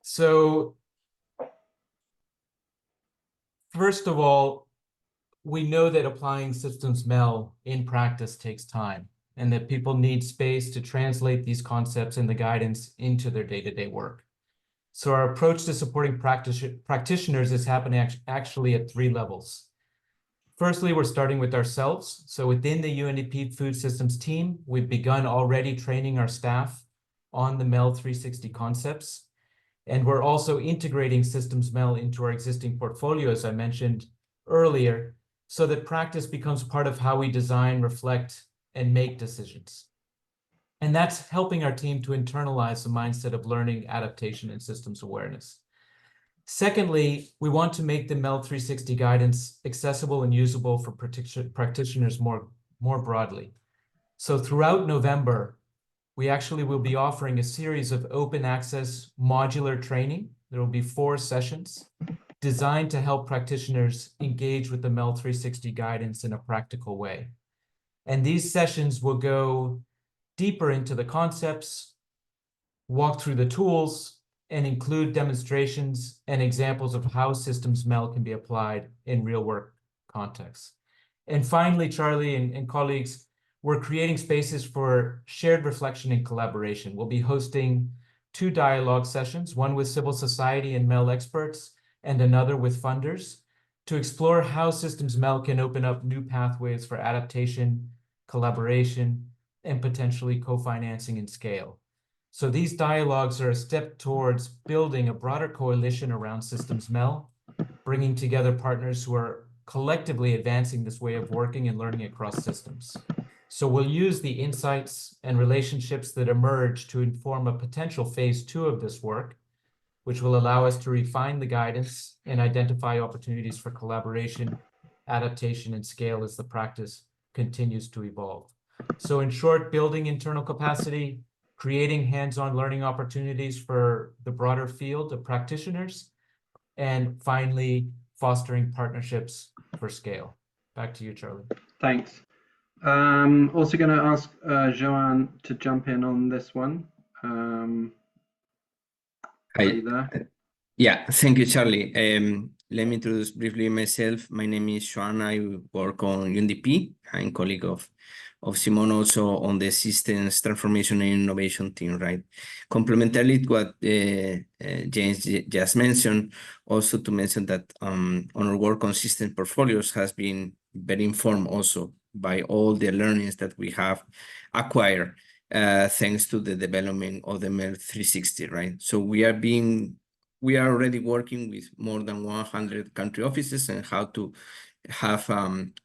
So, first of all, we know that applying systems MEL in practice takes time, and that people need space to translate these concepts and the guidance into their day-to-day work. So our approach to supporting practitioners is happening actually at 3 levels. Firstly, we're starting with ourselves. So within the UNDP Food Systems team, we've begun already training our staff on the MEL 360 concepts. And we're also integrating systems MEL into our existing portfolio, as I mentioned earlier, so that practice becomes part of how we design, reflect, and make decisions. And that's helping our team to internalize the mindset of learning, adaptation, and systems awareness. Secondly, we want to make the MEL 360 guidance accessible and usable for practitioners more broadly. So throughout November, we actually will be offering a series of open access modular training. There will be 4 sessions designed to help practitioners engage with the MEL 360 guidance in a practical way. And these sessions will go deeper into the concepts, walk through the tools, and include demonstrations and examples of how systems MEL can be applied in real work contexts. And finally, Charlie and colleagues, we're creating spaces for shared reflection and collaboration. We'll be hosting 2 dialogue sessions, one with civil society and MEL experts, and another with funders, to explore how systems MEL can open up new pathways for adaptation, collaboration, and potentially co-financing and scale. So these dialogues are a step towards building a broader coalition around systems MEL, bringing together partners who are collectively advancing this way of working and learning across systems. So we'll use the insights and relationships that emerge to inform a potential phase 2 of this work, which will allow us to refine the guidance and identify opportunities for collaboration, adaptation, and scale as the practice continues to evolve. So in short, building internal capacity, creating hands-on learning opportunities for the broader field of practitioners, and finally, fostering partnerships for scale. Back to you, Charlie. Thanks. Also going to ask Xoan to jump in on this one. Are you there? Yeah, thank you, Charlie. Let me introduce briefly myself. My name is Xoan. I work on UNDP. I'm colleague of Simone, also on the Systems Transformation and Innovation team, right? Complementarily to what James just mentioned, also to mention that on our work on system portfolios has been very informed also by all the learnings that we have acquired thanks to the development of the MEL 360, right? So we are already working with more than 100 country offices and how to have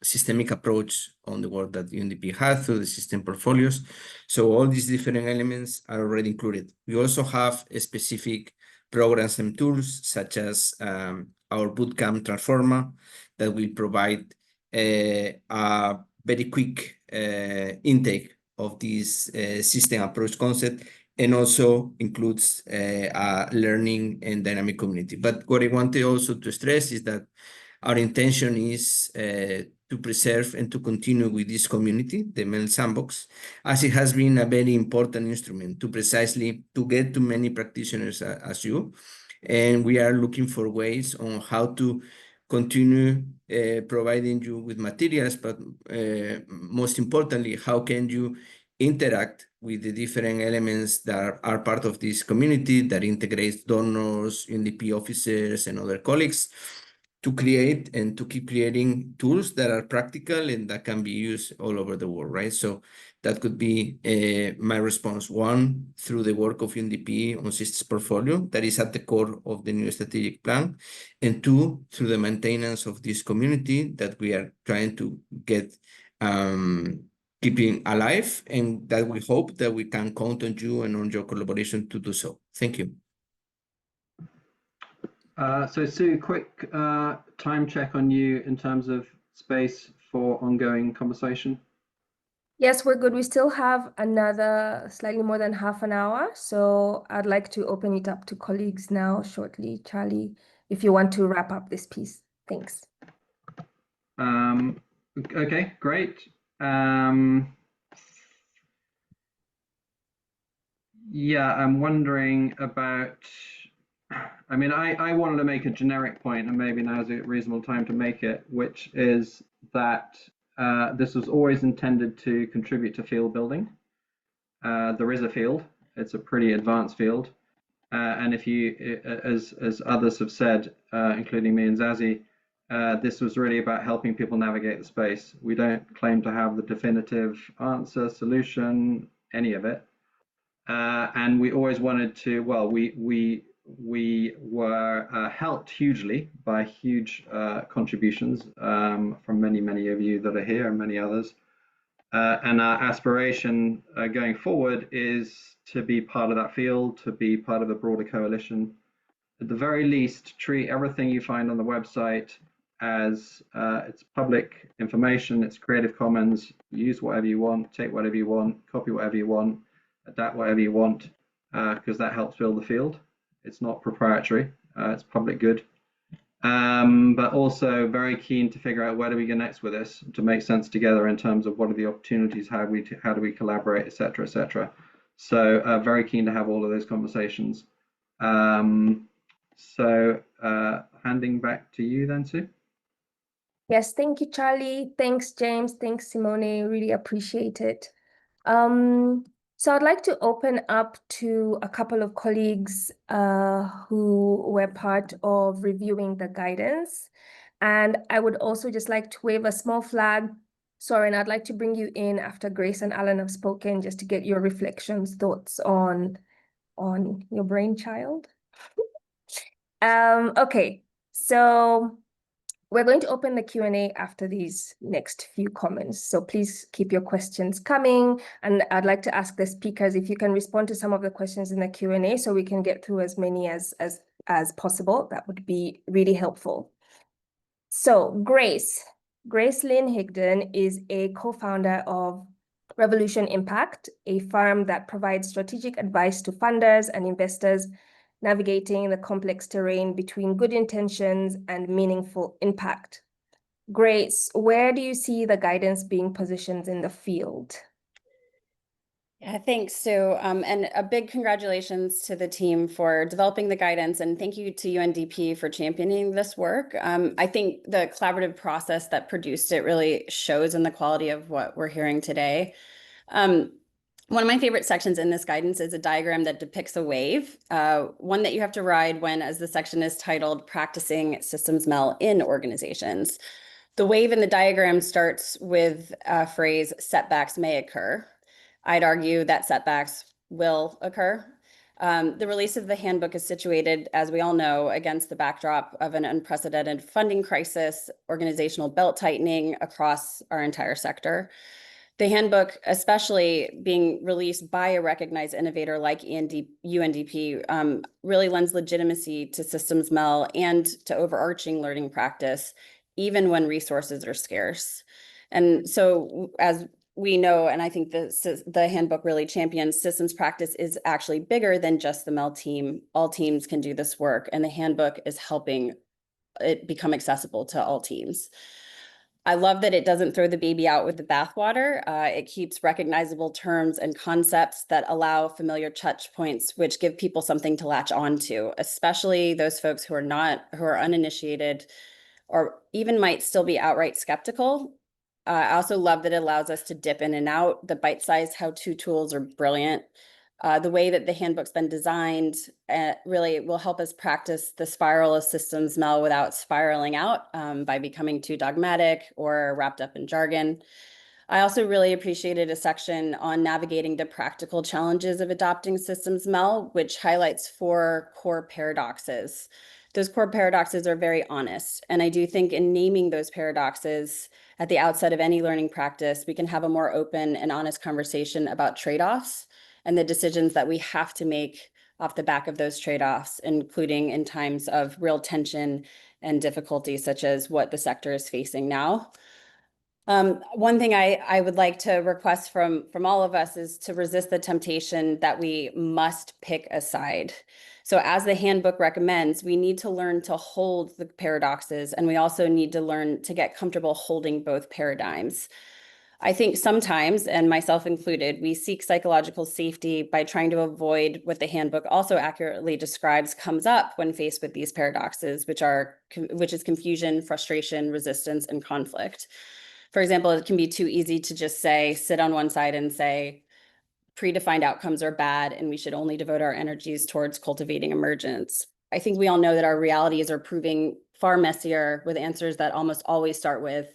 systemic approach on the work that UNDP has through the system portfolios. So all these different elements are already included. We also have specific programs and tools such as our bootcamp Transforma that will provide a very quick intake of this system approach concept, and also includes a learning and dynamic community. But what I wanted also to stress is that our intention is to preserve and to continue with this community, the MEL Sandbox, as it has been a very important instrument to precisely to get to many practitioners as you. And we are looking for ways on how to continue providing you with materials, but most importantly, how can you interact with the different elements that are part of this community that integrates donors, UNDP officers, and other colleagues, to create and to keep creating tools that are practical and that can be used all over the world, right? So that could be my response. One, through the work of UNDP on systems portfolio that is at the core of the new strategic plan. And two, through the maintenance of this community that we are trying to get keeping alive, and that we hope that we can count on you and on your collaboration to do so. Thank you. So Sue, quick time check on you in terms of space for ongoing conversation. Yes, we're good. We still have another slightly more than half an hour. So I'd like to open it up to colleagues now shortly. Charlie, if you want to wrap up this piece. Thanks. Okay, great. Yeah, I'm wondering about, I mean, I wanted to make a generic point, and maybe now is a reasonable time to make it, which is that this was always intended to contribute to field building. There is a field, it's a pretty advanced field. And if you, as others have said, including me and Zazie, this was really about helping people navigate the space. We don't claim to have the definitive answer, solution, any of it. And we always wanted to, well, we were helped hugely by huge contributions from many of you that are here and many others. And our aspiration going forward is to be part of that field, to be part of a broader coalition. At the very least, treat everything you find on the website as it's public information, it's Creative Commons, use whatever you want, take whatever you want, copy whatever you want, adapt whatever you want, because that helps build the field. It's not proprietary, it's public good. But also very keen to figure out where do we go next with this to make sense together in terms of what are the opportunities, how do we collaborate, etc., etc. So very keen to have all of those conversations. So handing back to you then, Sue. Yes, thank you, Charlie. Thanks, James. Thanks, Simone. Really appreciate it. So I'd like to open up to a couple of colleagues who were part of reviewing the guidance. And I would also just like to wave a small flag. Soren, I'd like to bring you in after Grace and Alan have spoken, just to get your reflections, thoughts on your brainchild. Okay, so we're going to open the Q&A after these next few comments. So please keep your questions coming. And I'd like to ask the speakers if you can respond to some of the questions in the Q&A so we can get through as many as possible. That would be really helpful. So Grace Lynn Higdon is a co-founder of Revolution Impact, a firm that provides strategic advice to funders and investors navigating the complex terrain between good intentions and meaningful impact. Grace, where do you see the guidance being positioned in the field? Yeah, thanks, Sue. And a big congratulations to the team for developing the guidance, and thank you to UNDP for championing this work. I think the collaborative process that produced it really shows in the quality of what we're hearing today. One of my favorite sections in this guidance is a diagram that depicts a wave, one that you have to ride when, as the section is titled, Practicing Systems MEL in Organizations. The wave in the diagram starts with a phrase, setbacks may occur. I'd argue that setbacks will occur. The release of the handbook is situated, as we all know, against the backdrop of an unprecedented funding crisis, organizational belt tightening across our entire sector. The handbook, especially being released by a recognized innovator like UNDP, really lends legitimacy to systems MEL and to overarching learning practice, even when resources are scarce. And so, as we know, and I think the handbook really champions, systems practice is actually bigger than just the MEL team. All teams can do this work, and the handbook is helping it become accessible to all teams. I love that it doesn't throw the baby out with the bathwater. It keeps recognizable terms and concepts that allow familiar touch points, which give people something to latch onto, especially those folks who are uninitiated or even might still be outright skeptical. I also love that it allows us to dip in and out. The bite-sized how-to tools are brilliant. The way that the handbook's been designed really will help us practice the spiral of systems MEL without spiraling out by becoming too dogmatic or wrapped up in jargon. I also really appreciated a section on navigating the practical challenges of adopting systems MEL, which highlights 4 core paradoxes. Those core paradoxes are very honest, and I do think in naming those paradoxes at the outset of any learning practice, we can have a more open and honest conversation about trade-offs and the decisions that we have to make off the back of those trade-offs, including in times of real tension and difficulty, such as what the sector is facing now. One thing I would like to request from all of us is to resist the temptation that we must pick a side. So as the handbook recommends, we need to learn to hold the paradoxes, and we also need to learn to get comfortable holding both paradigms. I think sometimes, and myself included, we seek psychological safety by trying to avoid what the handbook also accurately describes comes up when faced with these paradoxes, which is confusion, frustration, resistance, and conflict. For example, it can be too easy to just sit on one side and say, predefined outcomes are bad, and we should only devote our energies towards cultivating emergence. I think we all know that our realities are proving far messier, with answers that almost always start with,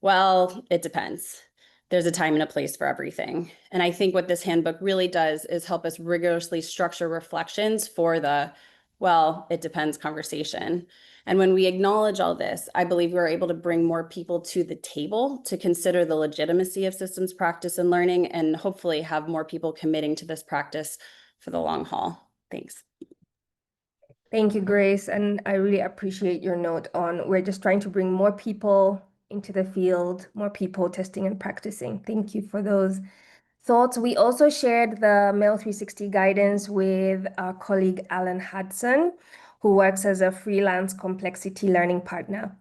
well, it depends. There's a time and a place for everything. And I think what this handbook really does is help us rigorously structure reflections for the, well, it depends conversation. And when we acknowledge all this, I believe we're able to bring more people to the table to consider the legitimacy of systems practice and learning, and hopefully have more people committing to this practice for the long haul. Thanks. Thank you, Grace. And I really appreciate your note on we're just trying to bring more people into the field, more people testing and practicing. Thank you for those thoughts. We also shared the MEL 360 guidance with our colleague, Alan Hudson, who works as a freelance complexity learning partner.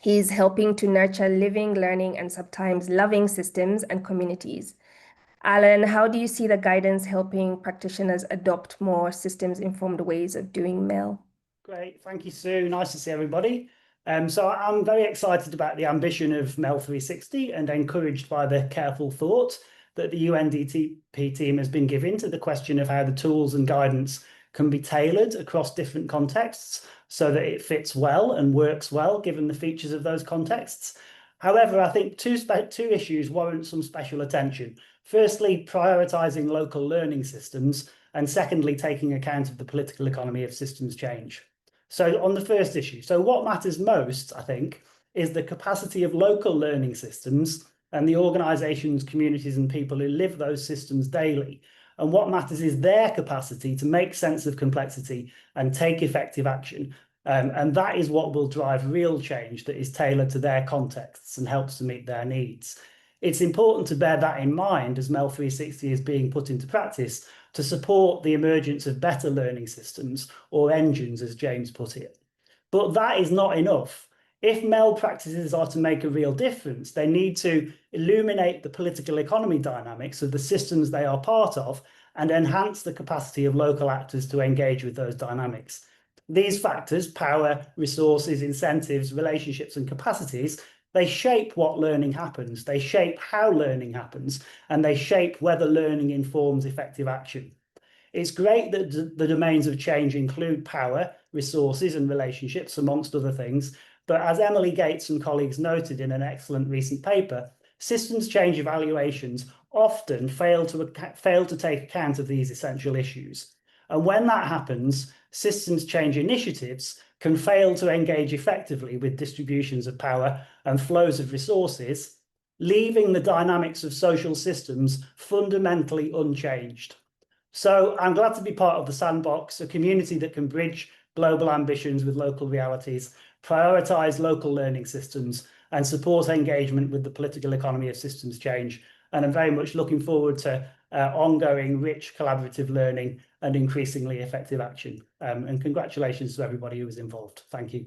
He's helping to nurture living, learning, and sometimes loving systems and communities. Alan, how do you see the guidance helping practitioners adopt more systems-informed ways of doing MEL? Great, thank you, Sue. Nice to see everybody. So I'm very excited about the ambition of MEL 360 and encouraged by the careful thought that the UNDP team has been given to the question of how the tools and guidance can be tailored across different contexts so that it fits well and works well given the features of those contexts. However, I think two issues warrant some special attention. Firstly, prioritising local learning systems, and secondly, taking account of the political economy of systems change. So on the first issue, so what matters most, I think, is the capacity of local learning systems and the organisations, communities and people who live those systems daily. And what matters is their capacity to make sense of complexity and take effective action. And that is what will drive real change that is tailored to their contexts and helps to meet their needs. It's important to bear that in mind as MEL 360 is being put into practice to support the emergence of better learning systems, or engines, as James put it. But that is not enough. If MEL practices are to make a real difference, they need to illuminate the political economy dynamics of the systems they are part of and enhance the capacity of local actors to engage with those dynamics. These factors, power, resources, incentives, relationships, and capacities, they shape what learning happens, they shape how learning happens, and they shape whether learning informs effective action. It's great that the domains of change include power, resources, and relationships, amongst other things, but as Emily Gates and colleagues noted in an excellent recent paper, systems change evaluations often fail to take account of these essential issues. And when that happens, systems change initiatives can fail to engage effectively with distributions of power and flows of resources, leaving the dynamics of social systems fundamentally unchanged. So I'm glad to be part of the Sandbox, a community that can bridge global ambitions with local realities, prioritise local learning systems, and support engagement with the political economy of systems change. And I'm very much looking forward to ongoing, rich, collaborative learning and increasingly effective action. And congratulations to everybody who was involved. Thank you.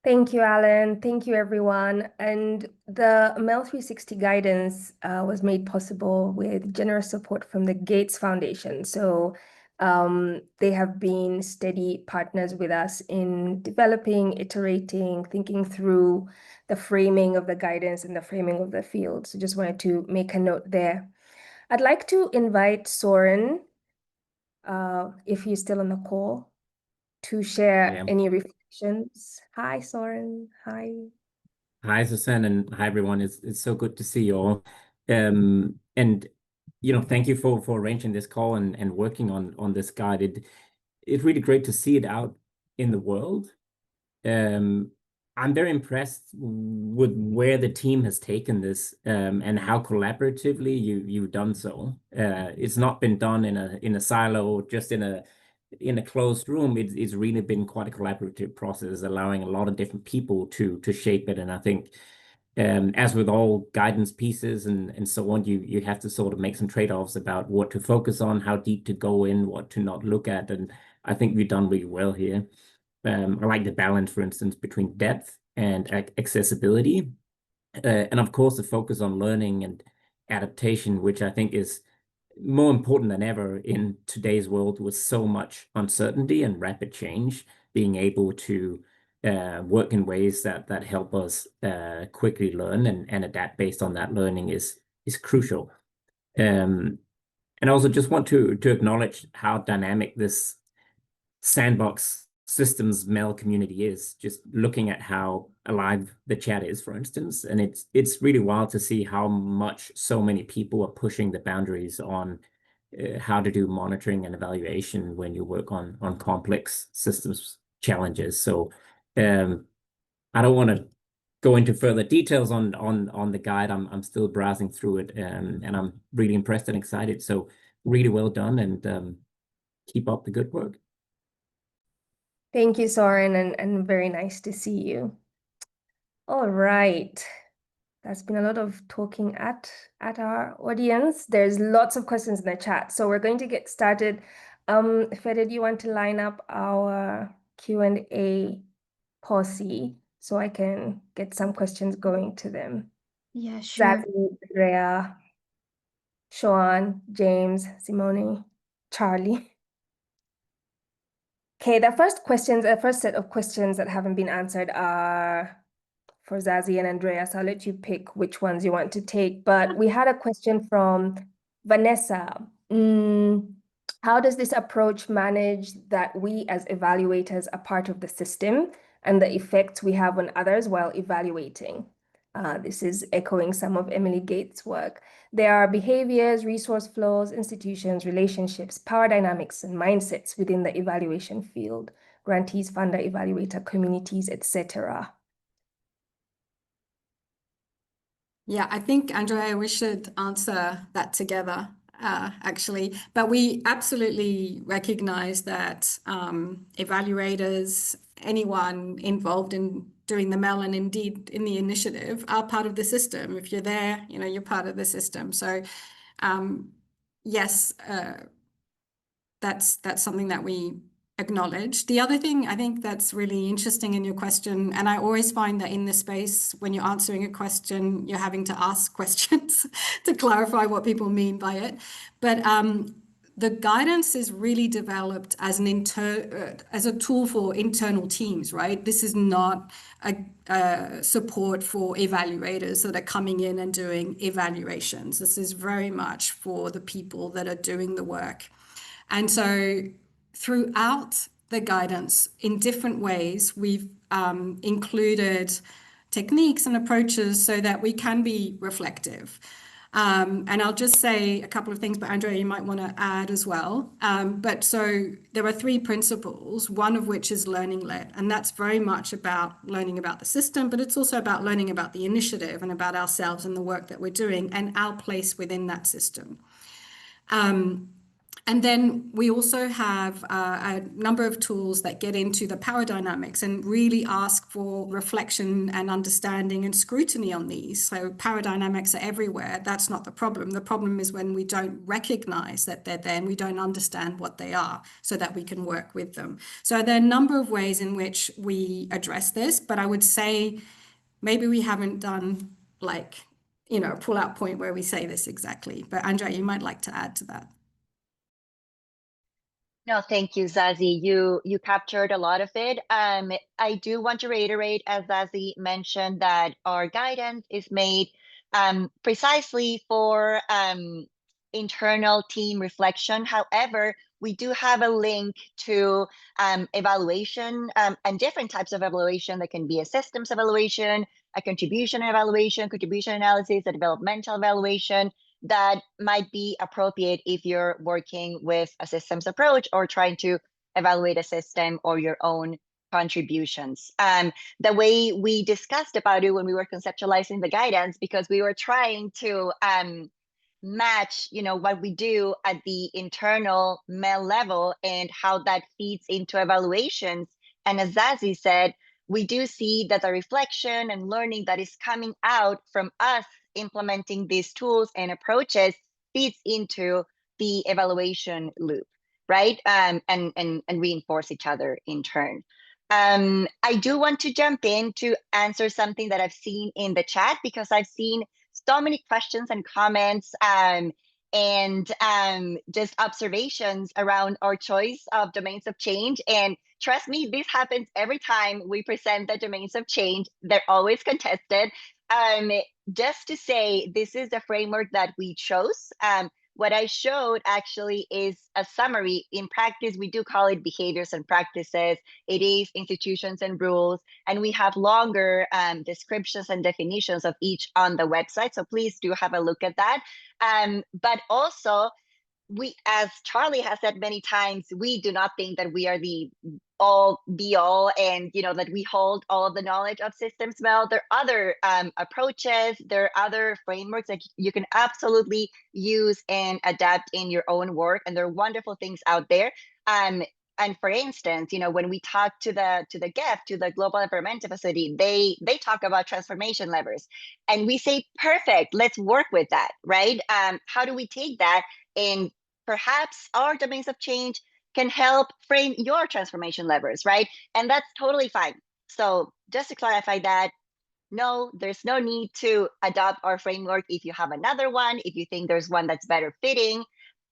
Thank you, Alan. Thank you, everyone. And the MEL 360 guidance was made possible with generous support from the Gates Foundation. So they have been steady partners with us in developing, iterating, thinking through the framing of the guidance and the framing of the field. So just wanted to make a note there. I'd like to invite Xoan, if he's still on the call, to share any reflections. Hi, Xoan. Hi. Hi, Susan, and hi, everyone. It's so good to see you all. And thank you for arranging this call and working on this guide. It's really great to see it out in the world. I'm very impressed with where the team has taken this and how collaboratively you've done so. It's not been done in a silo, just in a closed room. It's really been quite a collaborative process, allowing a lot of different people to shape it. And I think, as with all guidance pieces and so on, you have to sort of make some trade-offs about what to focus on, how deep to go in, what to not look at. And I think we've done really well here. I like the balance, for instance, between depth and accessibility. And of course, the focus on learning and adaptation, which I think is more important than ever in today's world with so much uncertainty and rapid change. Being able to work in ways that help us quickly learn and adapt based on that learning is crucial. And I also just want to acknowledge how dynamic this Sandbox Systems MEL community is, just looking at how alive the chat is, for instance. And it's really wild to see how much so many people are pushing the boundaries on how to do monitoring and evaluation when you work on complex systems challenges. So I don't want to go into further details on the guide. I'm still browsing through it, and I'm really impressed and excited. So really well done, and keep up the good work. Thank you, Xoan, and very nice to see you. All right. That's been a lot of talking at our audience. There's lots of questions in the chat, so we're going to get started. Fede, do you want to line up our Q&A posse so I can get some questions going to them? Yeah, sure. Zazie, Andrea, Xoan, James, Simone, Charlie. Okay, the first set of questions that haven't been answered are for Zazie and Andrea, so I'll let you pick which ones you want to take. But we had a question from Vanessa. How does this approach manage that we as evaluators are part of the system and the effects we have on others while evaluating? This is echoing some of Emily Gates' work. There are behaviors, resource flows, institutions, relationships, power dynamics, and mindsets within the evaluation field, grantees, funder, evaluator, communities, etc. Yeah, I think, Andrea, we should answer that together, actually. But we absolutely recognize that evaluators, anyone involved in doing the MEL and indeed in the initiative are part of the system. If you're there, you're part of the system. So yes, that's something that we acknowledge. The other thing I think that's really interesting in your question, and I always find that in this space, when you're answering a question, you're having to ask questions to clarify what people mean by it. But the guidance is really developed as as a tool for internal teams, right? This is not a support for evaluators that are coming in and doing evaluations. This is very much for the people that are doing the work. And so throughout the guidance, in different ways, we've included techniques and approaches so that we can be reflective. And I'll just say a couple of things, but Andrea, you might want to add as well. But so there are 3 principles, one of which is learning-led, and that's very much about learning about the system, but it's also about learning about the initiative and about ourselves and the work that we're doing and our place within that system. And then we also have a number of tools that get into the power dynamics and really ask for reflection and understanding and scrutiny on these. So power dynamics are everywhere. That's not the problem. The problem is when we don't recognize that they're there and we don't understand what they are so that we can work with them. So there are a number of ways in which we address this, but I would say maybe we haven't done a pull-out point where we say this exactly. But Andrea, you might like to add to that. No, thank you, Zazie. You captured a lot of it. I do want to reiterate, as Zazie mentioned, that our guidance is made precisely for internal team reflection. However, we do have a link to evaluation and different types of evaluation. That can be a systems evaluation, a contribution evaluation, contribution analysis, a developmental evaluation that might be appropriate if you're working with a systems approach or trying to evaluate a system or your own contributions. The way we discussed about it when we were conceptualizing the guidance, because we were trying to match, what we do at the internal MEL level and how that feeds into evaluations. And as Zazie said, we do see that the reflection and learning that is coming out from us implementing these tools and approaches feeds into the evaluation loop, right? And reinforce each other in turn. I do want to jump in to answer something that I've seen in the chat, because I've seen so many questions and comments and just observations around our choice of domains of change. And trust me, this happens every time we present the domains of change. They're always contested. Just to say, this is the framework that we chose. What I showed actually is a summary. In practice, we do call it behaviors and practices. It is institutions and rules. And we have longer descriptions and definitions of each on the website. So please do have a look at that. But also, we, as Charlie has said many times, we do not think that we are the all be all and that we hold all of the knowledge of systems MEL. There are other approaches, there are other frameworks that you can absolutely use and adapt in your own work, and there are wonderful things out there. And for instance, when we talk to the GEF, to the Global Environmental Facility, they talk about transformation levers, and we say, perfect, let's work with that, right? How do we take that? And perhaps our domains of change can help frame your transformation levers, right? And that's totally fine. So just to clarify that, no, there's no need to adopt our framework if you have another one, if you think there's one that's better fitting,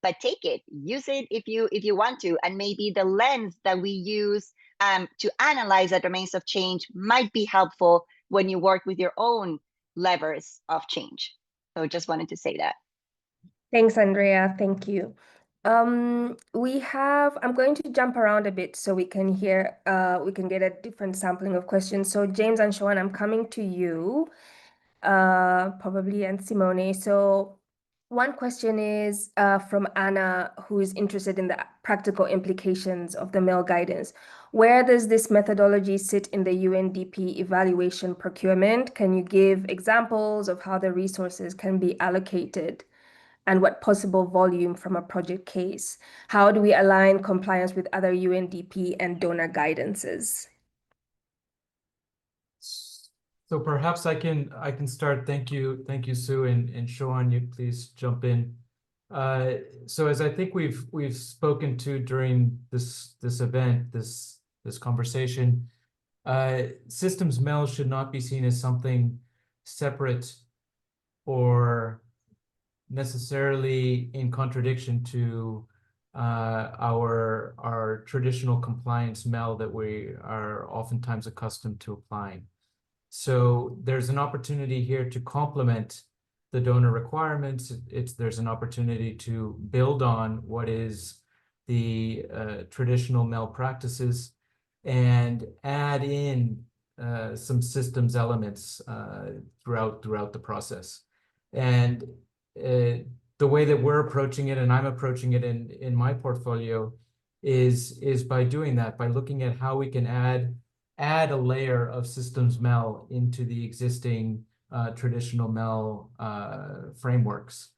but take it, use it if you want to. And maybe the lens that we use to analyze the domains of change might be helpful when you work with your own levers of change. So just wanted to say that. Thanks, Andrea. Thank you. I'm going to jump around a bit so we can get a different sampling of questions. So James and Xoan, I'm coming to you, probably, and Simone. So one question is from Anna, who is interested in the practical implications of the MEL guidance. Where does this methodology sit in the UNDP evaluation procurement? Can you give examples of how the resources can be allocated? And what possible volume from a project case? How do we align compliance with other UNDP and donor guidances? So perhaps I can start. Thank you, Sue, and Xoan, you please jump in. So as I think we've spoken to during this event, this conversation, systems MEL should not be seen as something separate or necessarily in contradiction to our traditional compliance MEL that we are oftentimes accustomed to applying. So there's an opportunity here to complement the donor requirements. There's an opportunity to build on what is the traditional MEL practices and add in some systems elements throughout the process. And the way that we're approaching it, and I'm approaching it in my portfolio, is by doing that, by looking at how we can add a layer of systems MEL into the existing traditional MEL frameworks.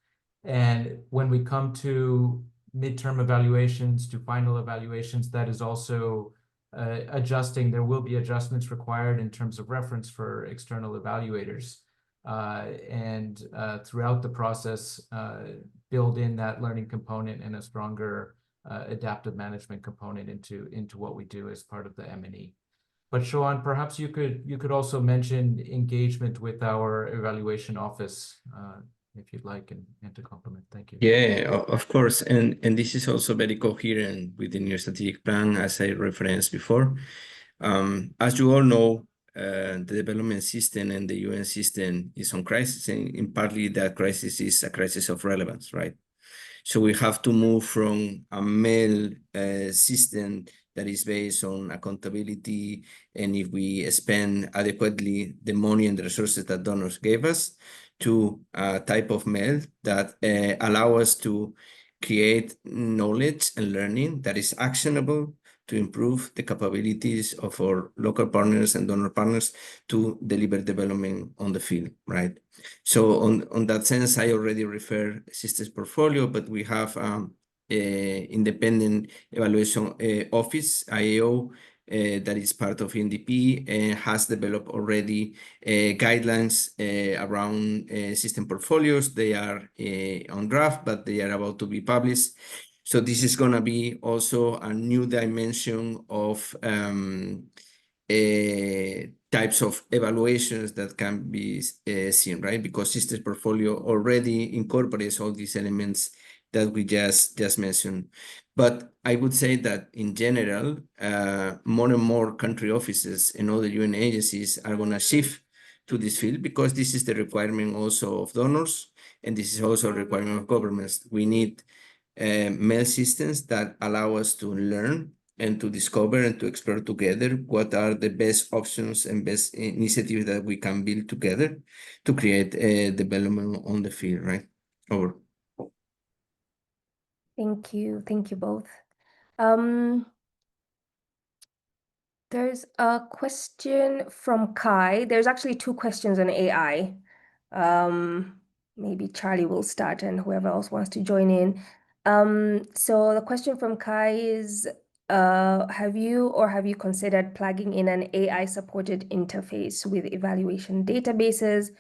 And when we come to midterm evaluations, to final evaluations, that is also adjusting. There will be adjustments required in terms of reference for external evaluators. And throughout the process, build in that learning component and a stronger adaptive management component into what we do as part of the M&E. But Xoan, perhaps you could also mention engagement with our evaluation office, if you'd like, and to complement. Thank you. Yeah, of course, and this is also very coherent within your strategic plan, as I referenced before. As you all know, the development system and the UN system is on crisis, and in partly that crisis is a crisis of relevance, right? So we have to move from a MEL system that is based on accountability, and if we spend adequately the money and the resources that donors gave us, to a type of MEL that allow us to create knowledge and learning that is actionable to improve the capabilities of our local partners and donor partners to deliver development on the field, right? So on that sense, I already refer systems portfolio, but we have independent evaluation office, IAO, that is part of UNDP and has developed already guidelines around system portfolios. They are on draft, but they are about to be published. So this is going to be also a new dimension of types of evaluations that can be seen, right? Because systems portfolio already incorporates all these elements that we just mentioned. But I would say that in general, more and more country offices and other UN agencies are going to shift to this field because this is the requirement also of donors, and this is also a requirement of governments. We need MEL systems that allow us to learn and to discover and to explore together what are the best options and best initiatives that we can build together to create development on the field, right? Over. Thank you both. There's a question from Kai. There's actually two questions on AI. Maybe Charlie will start and whoever else wants to join in. So the question from Kai is, have you considered plugging in an AI-supported interface with evaluation databases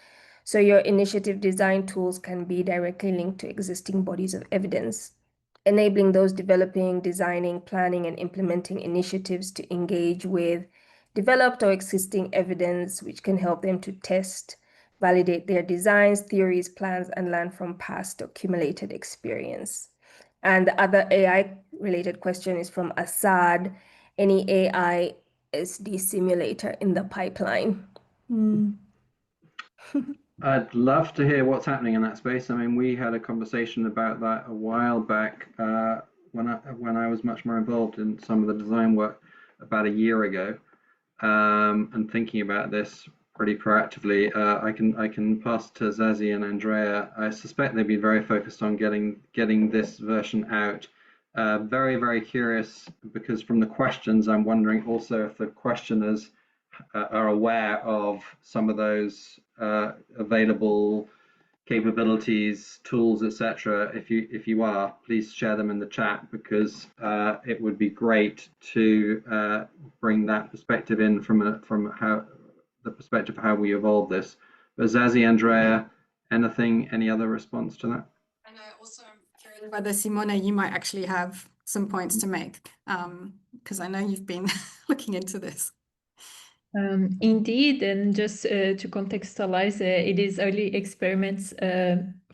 so your initiative design tools can be directly linked to existing bodies of evidence, enabling those developing, designing, planning, and implementing initiatives to engage with developed or existing evidence, which can help them to test, validate their designs, theories, plans, and learn from past accumulated experience. And the other AI-related question is from Assad. Any AI SD simulator in the pipeline? I'd love to hear what's happening in that space. I mean, we had a conversation about that a while back when I was much more involved in some of the design work about a year ago, and thinking about this pretty proactively. I can pass to Zazie and Andrea. I suspect they'd be very focused on getting this version out. Very, very curious, because from the questions, I'm wondering also if the questioners are aware of some of those available capabilities, tools, etc. If you are, please share them in the chat, because it would be great to bring that perspective in from how the perspective of how we evolve this. But Zazie, Andrea, any other response to that? And also I'm curious whether Simone, you might actually have some points to make, because I know you've been looking into this. Indeed, and just to contextualize, it is early experiments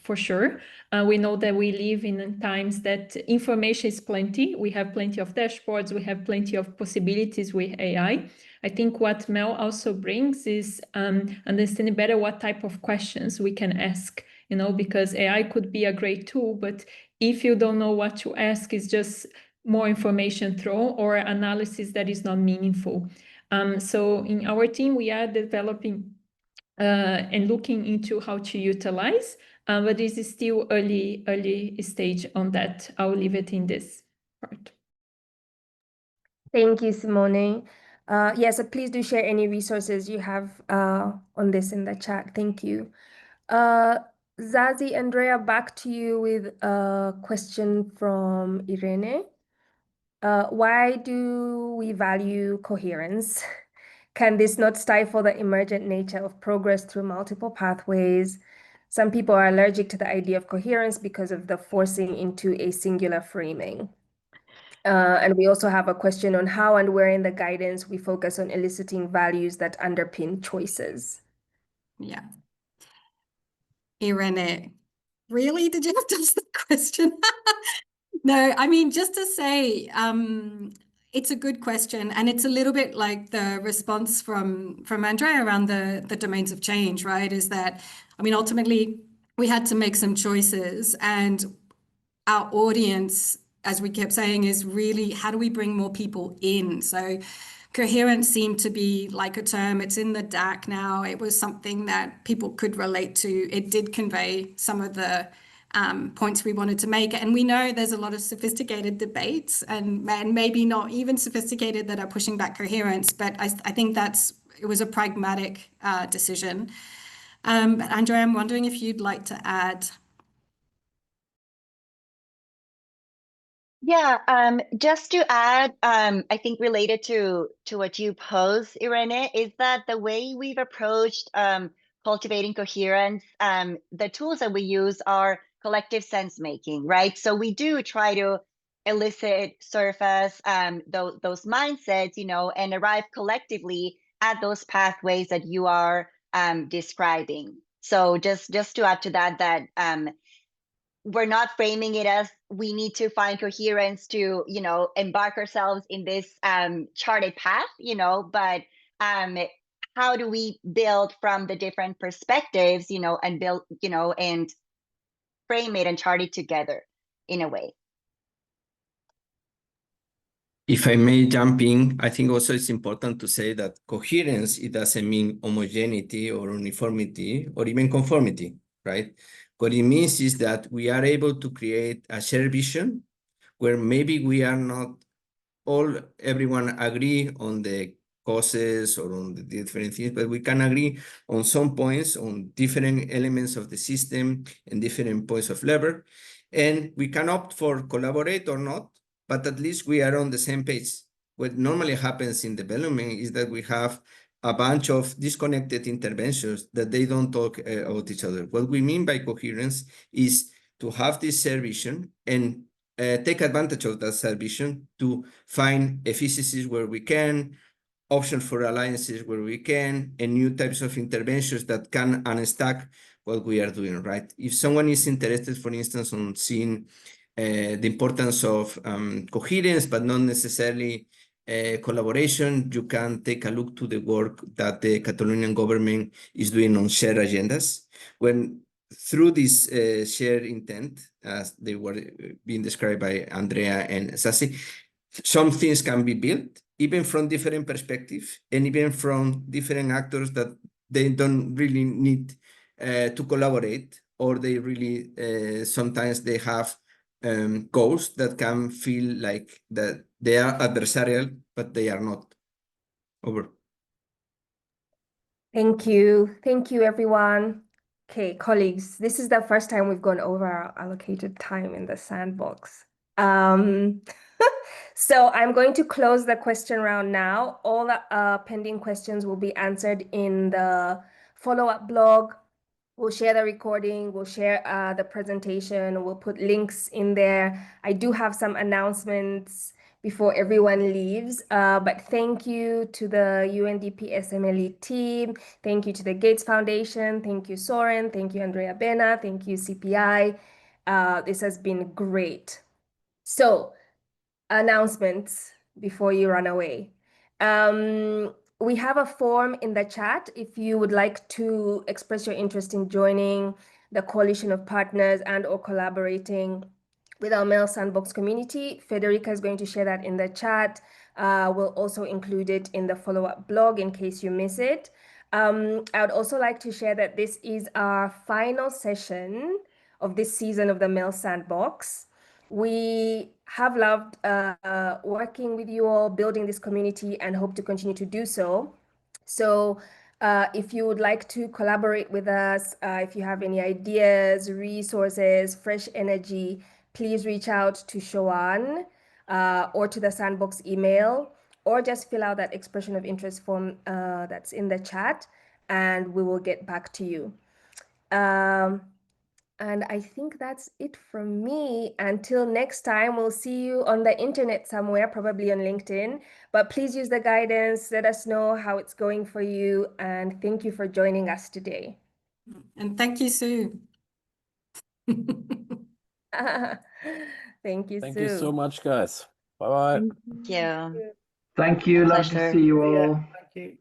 for sure. We know that we live in times that information is plenty. We have plenty of dashboards. We have plenty of possibilities with AI. I think what MEL also brings is understanding better what type of questions we can ask, because AI could be a great tool, but if you don't know what to ask, it's just more information thrown or analysis that is not meaningful. So in our team, we are developing and looking into how to utilize, but this is still early stage on that. I'll leave it in this part. Thank you, Simone. Yes, so please do share any resources you have on this in the chat. Thank you. Zazie, Andrea, back to you with a question from Irene. Why do we value coherence? Can this not stifle the emergent nature of progress through multiple pathways? Some people are allergic to the idea of coherence because of the forcing into a singular framing. And we also have a question on how and where in the guidance we focus on eliciting values that underpin choices. Yeah. Irene, really? Did you have to ask the question? No, I mean, just to say, it's a good question, and it's a little bit like the response from Andrea around the domains of change, right? Is that, I mean, ultimately we had to make some choices, and our audience, as we kept saying, is really how do we bring more people in? So coherence seemed to be like a term. It's in the DAC now. It was something that people could relate to. It did convey some of the points we wanted to make. And we know there's a lot of sophisticated debates and maybe not even sophisticated that are pushing back coherence. But I think it was a pragmatic decision. But Andrea, I'm wondering if you'd like to add. Yeah, just to add, I think related to what you posed, Irene, is that the way we've approached cultivating coherence, the tools that we use are collective sense making, right? So we do try to elicit, surface those mindsets, and arrive collectively at those pathways that you are describing. So just to add to that we're not framing it as we need to find coherence to, embark ourselves in this charted path, but how do we build from the different perspectives, and build, and frame it and chart it together in a way. If I may jump in, I think also it's important to say that coherence, it doesn't mean homogeneity or uniformity or even conformity, right? What it means is that we are able to create a shared vision where maybe we are not everyone agree on the causes or on the different things, but we can agree on some points, on different elements of the system and different points of lever. And we can opt for collaborate or not, but at least we are on the same page. What normally happens in development is that we have a bunch of disconnected interventions that they don't talk about each other. What we mean by coherence is to have this shared vision and take advantage of that shared vision to find efficiencies where we can, options for alliances where we can, and new types of interventions that can unstack what we are doing, right? If someone is interested, for instance, on seeing the importance of coherence, but not necessarily collaboration, you can take a look to the work that the Catalonian government is doing on shared agendas. When through this shared intent, as they were being described by Andrea and Zazie, some things can be built, even from different perspectives, and even from different actors that they don't really need to collaborate, or they really, sometimes they have goals that can feel like that they are adversarial, but they are not. Over. Thank you. Thank you, everyone. Okay, colleagues, this is the first time we've gone over our allocated time in the sandbox. So I'm going to close the question round now. All the pending questions will be answered in the follow-up blog. We'll share the recording, we'll share the presentation, we'll put links in there. I do have some announcements before everyone leaves, but thank you to the UNDP SMLE team. Thank you to the Gates Foundation. Thank you, Soren. Thank you, Andrea Bena. Thank you, CPI. This has been great. So, announcements before you run away. We have a form in the chat if you would like to express your interest in joining the coalition of partners and or collaborating with our MEL Sandbox community. Federica is going to share that in the chat. We'll also include it in the follow-up blog in case you miss it. I would also like to share that this is our final session of this season of the MEL Sandbox. We have loved working with you all, building this community, and hope to continue to do so. So if you would like to collaborate with us, if you have any ideas, resources, fresh energy, please reach out to Xoan or to the Sandbox email, or just fill out that expression of interest form that's in the chat, and we will get back to you. And I think that's it from me. Until next time, we'll see you on the internet somewhere, probably on LinkedIn. But please use the guidance. Let us know how it's going for you. And thank you for joining us today. And thank you, Sue. Thank you, Thank Sue. you so much, guys. Bye-bye. Yeah. Thank you. Love to Pleasure. see you all. Thank you.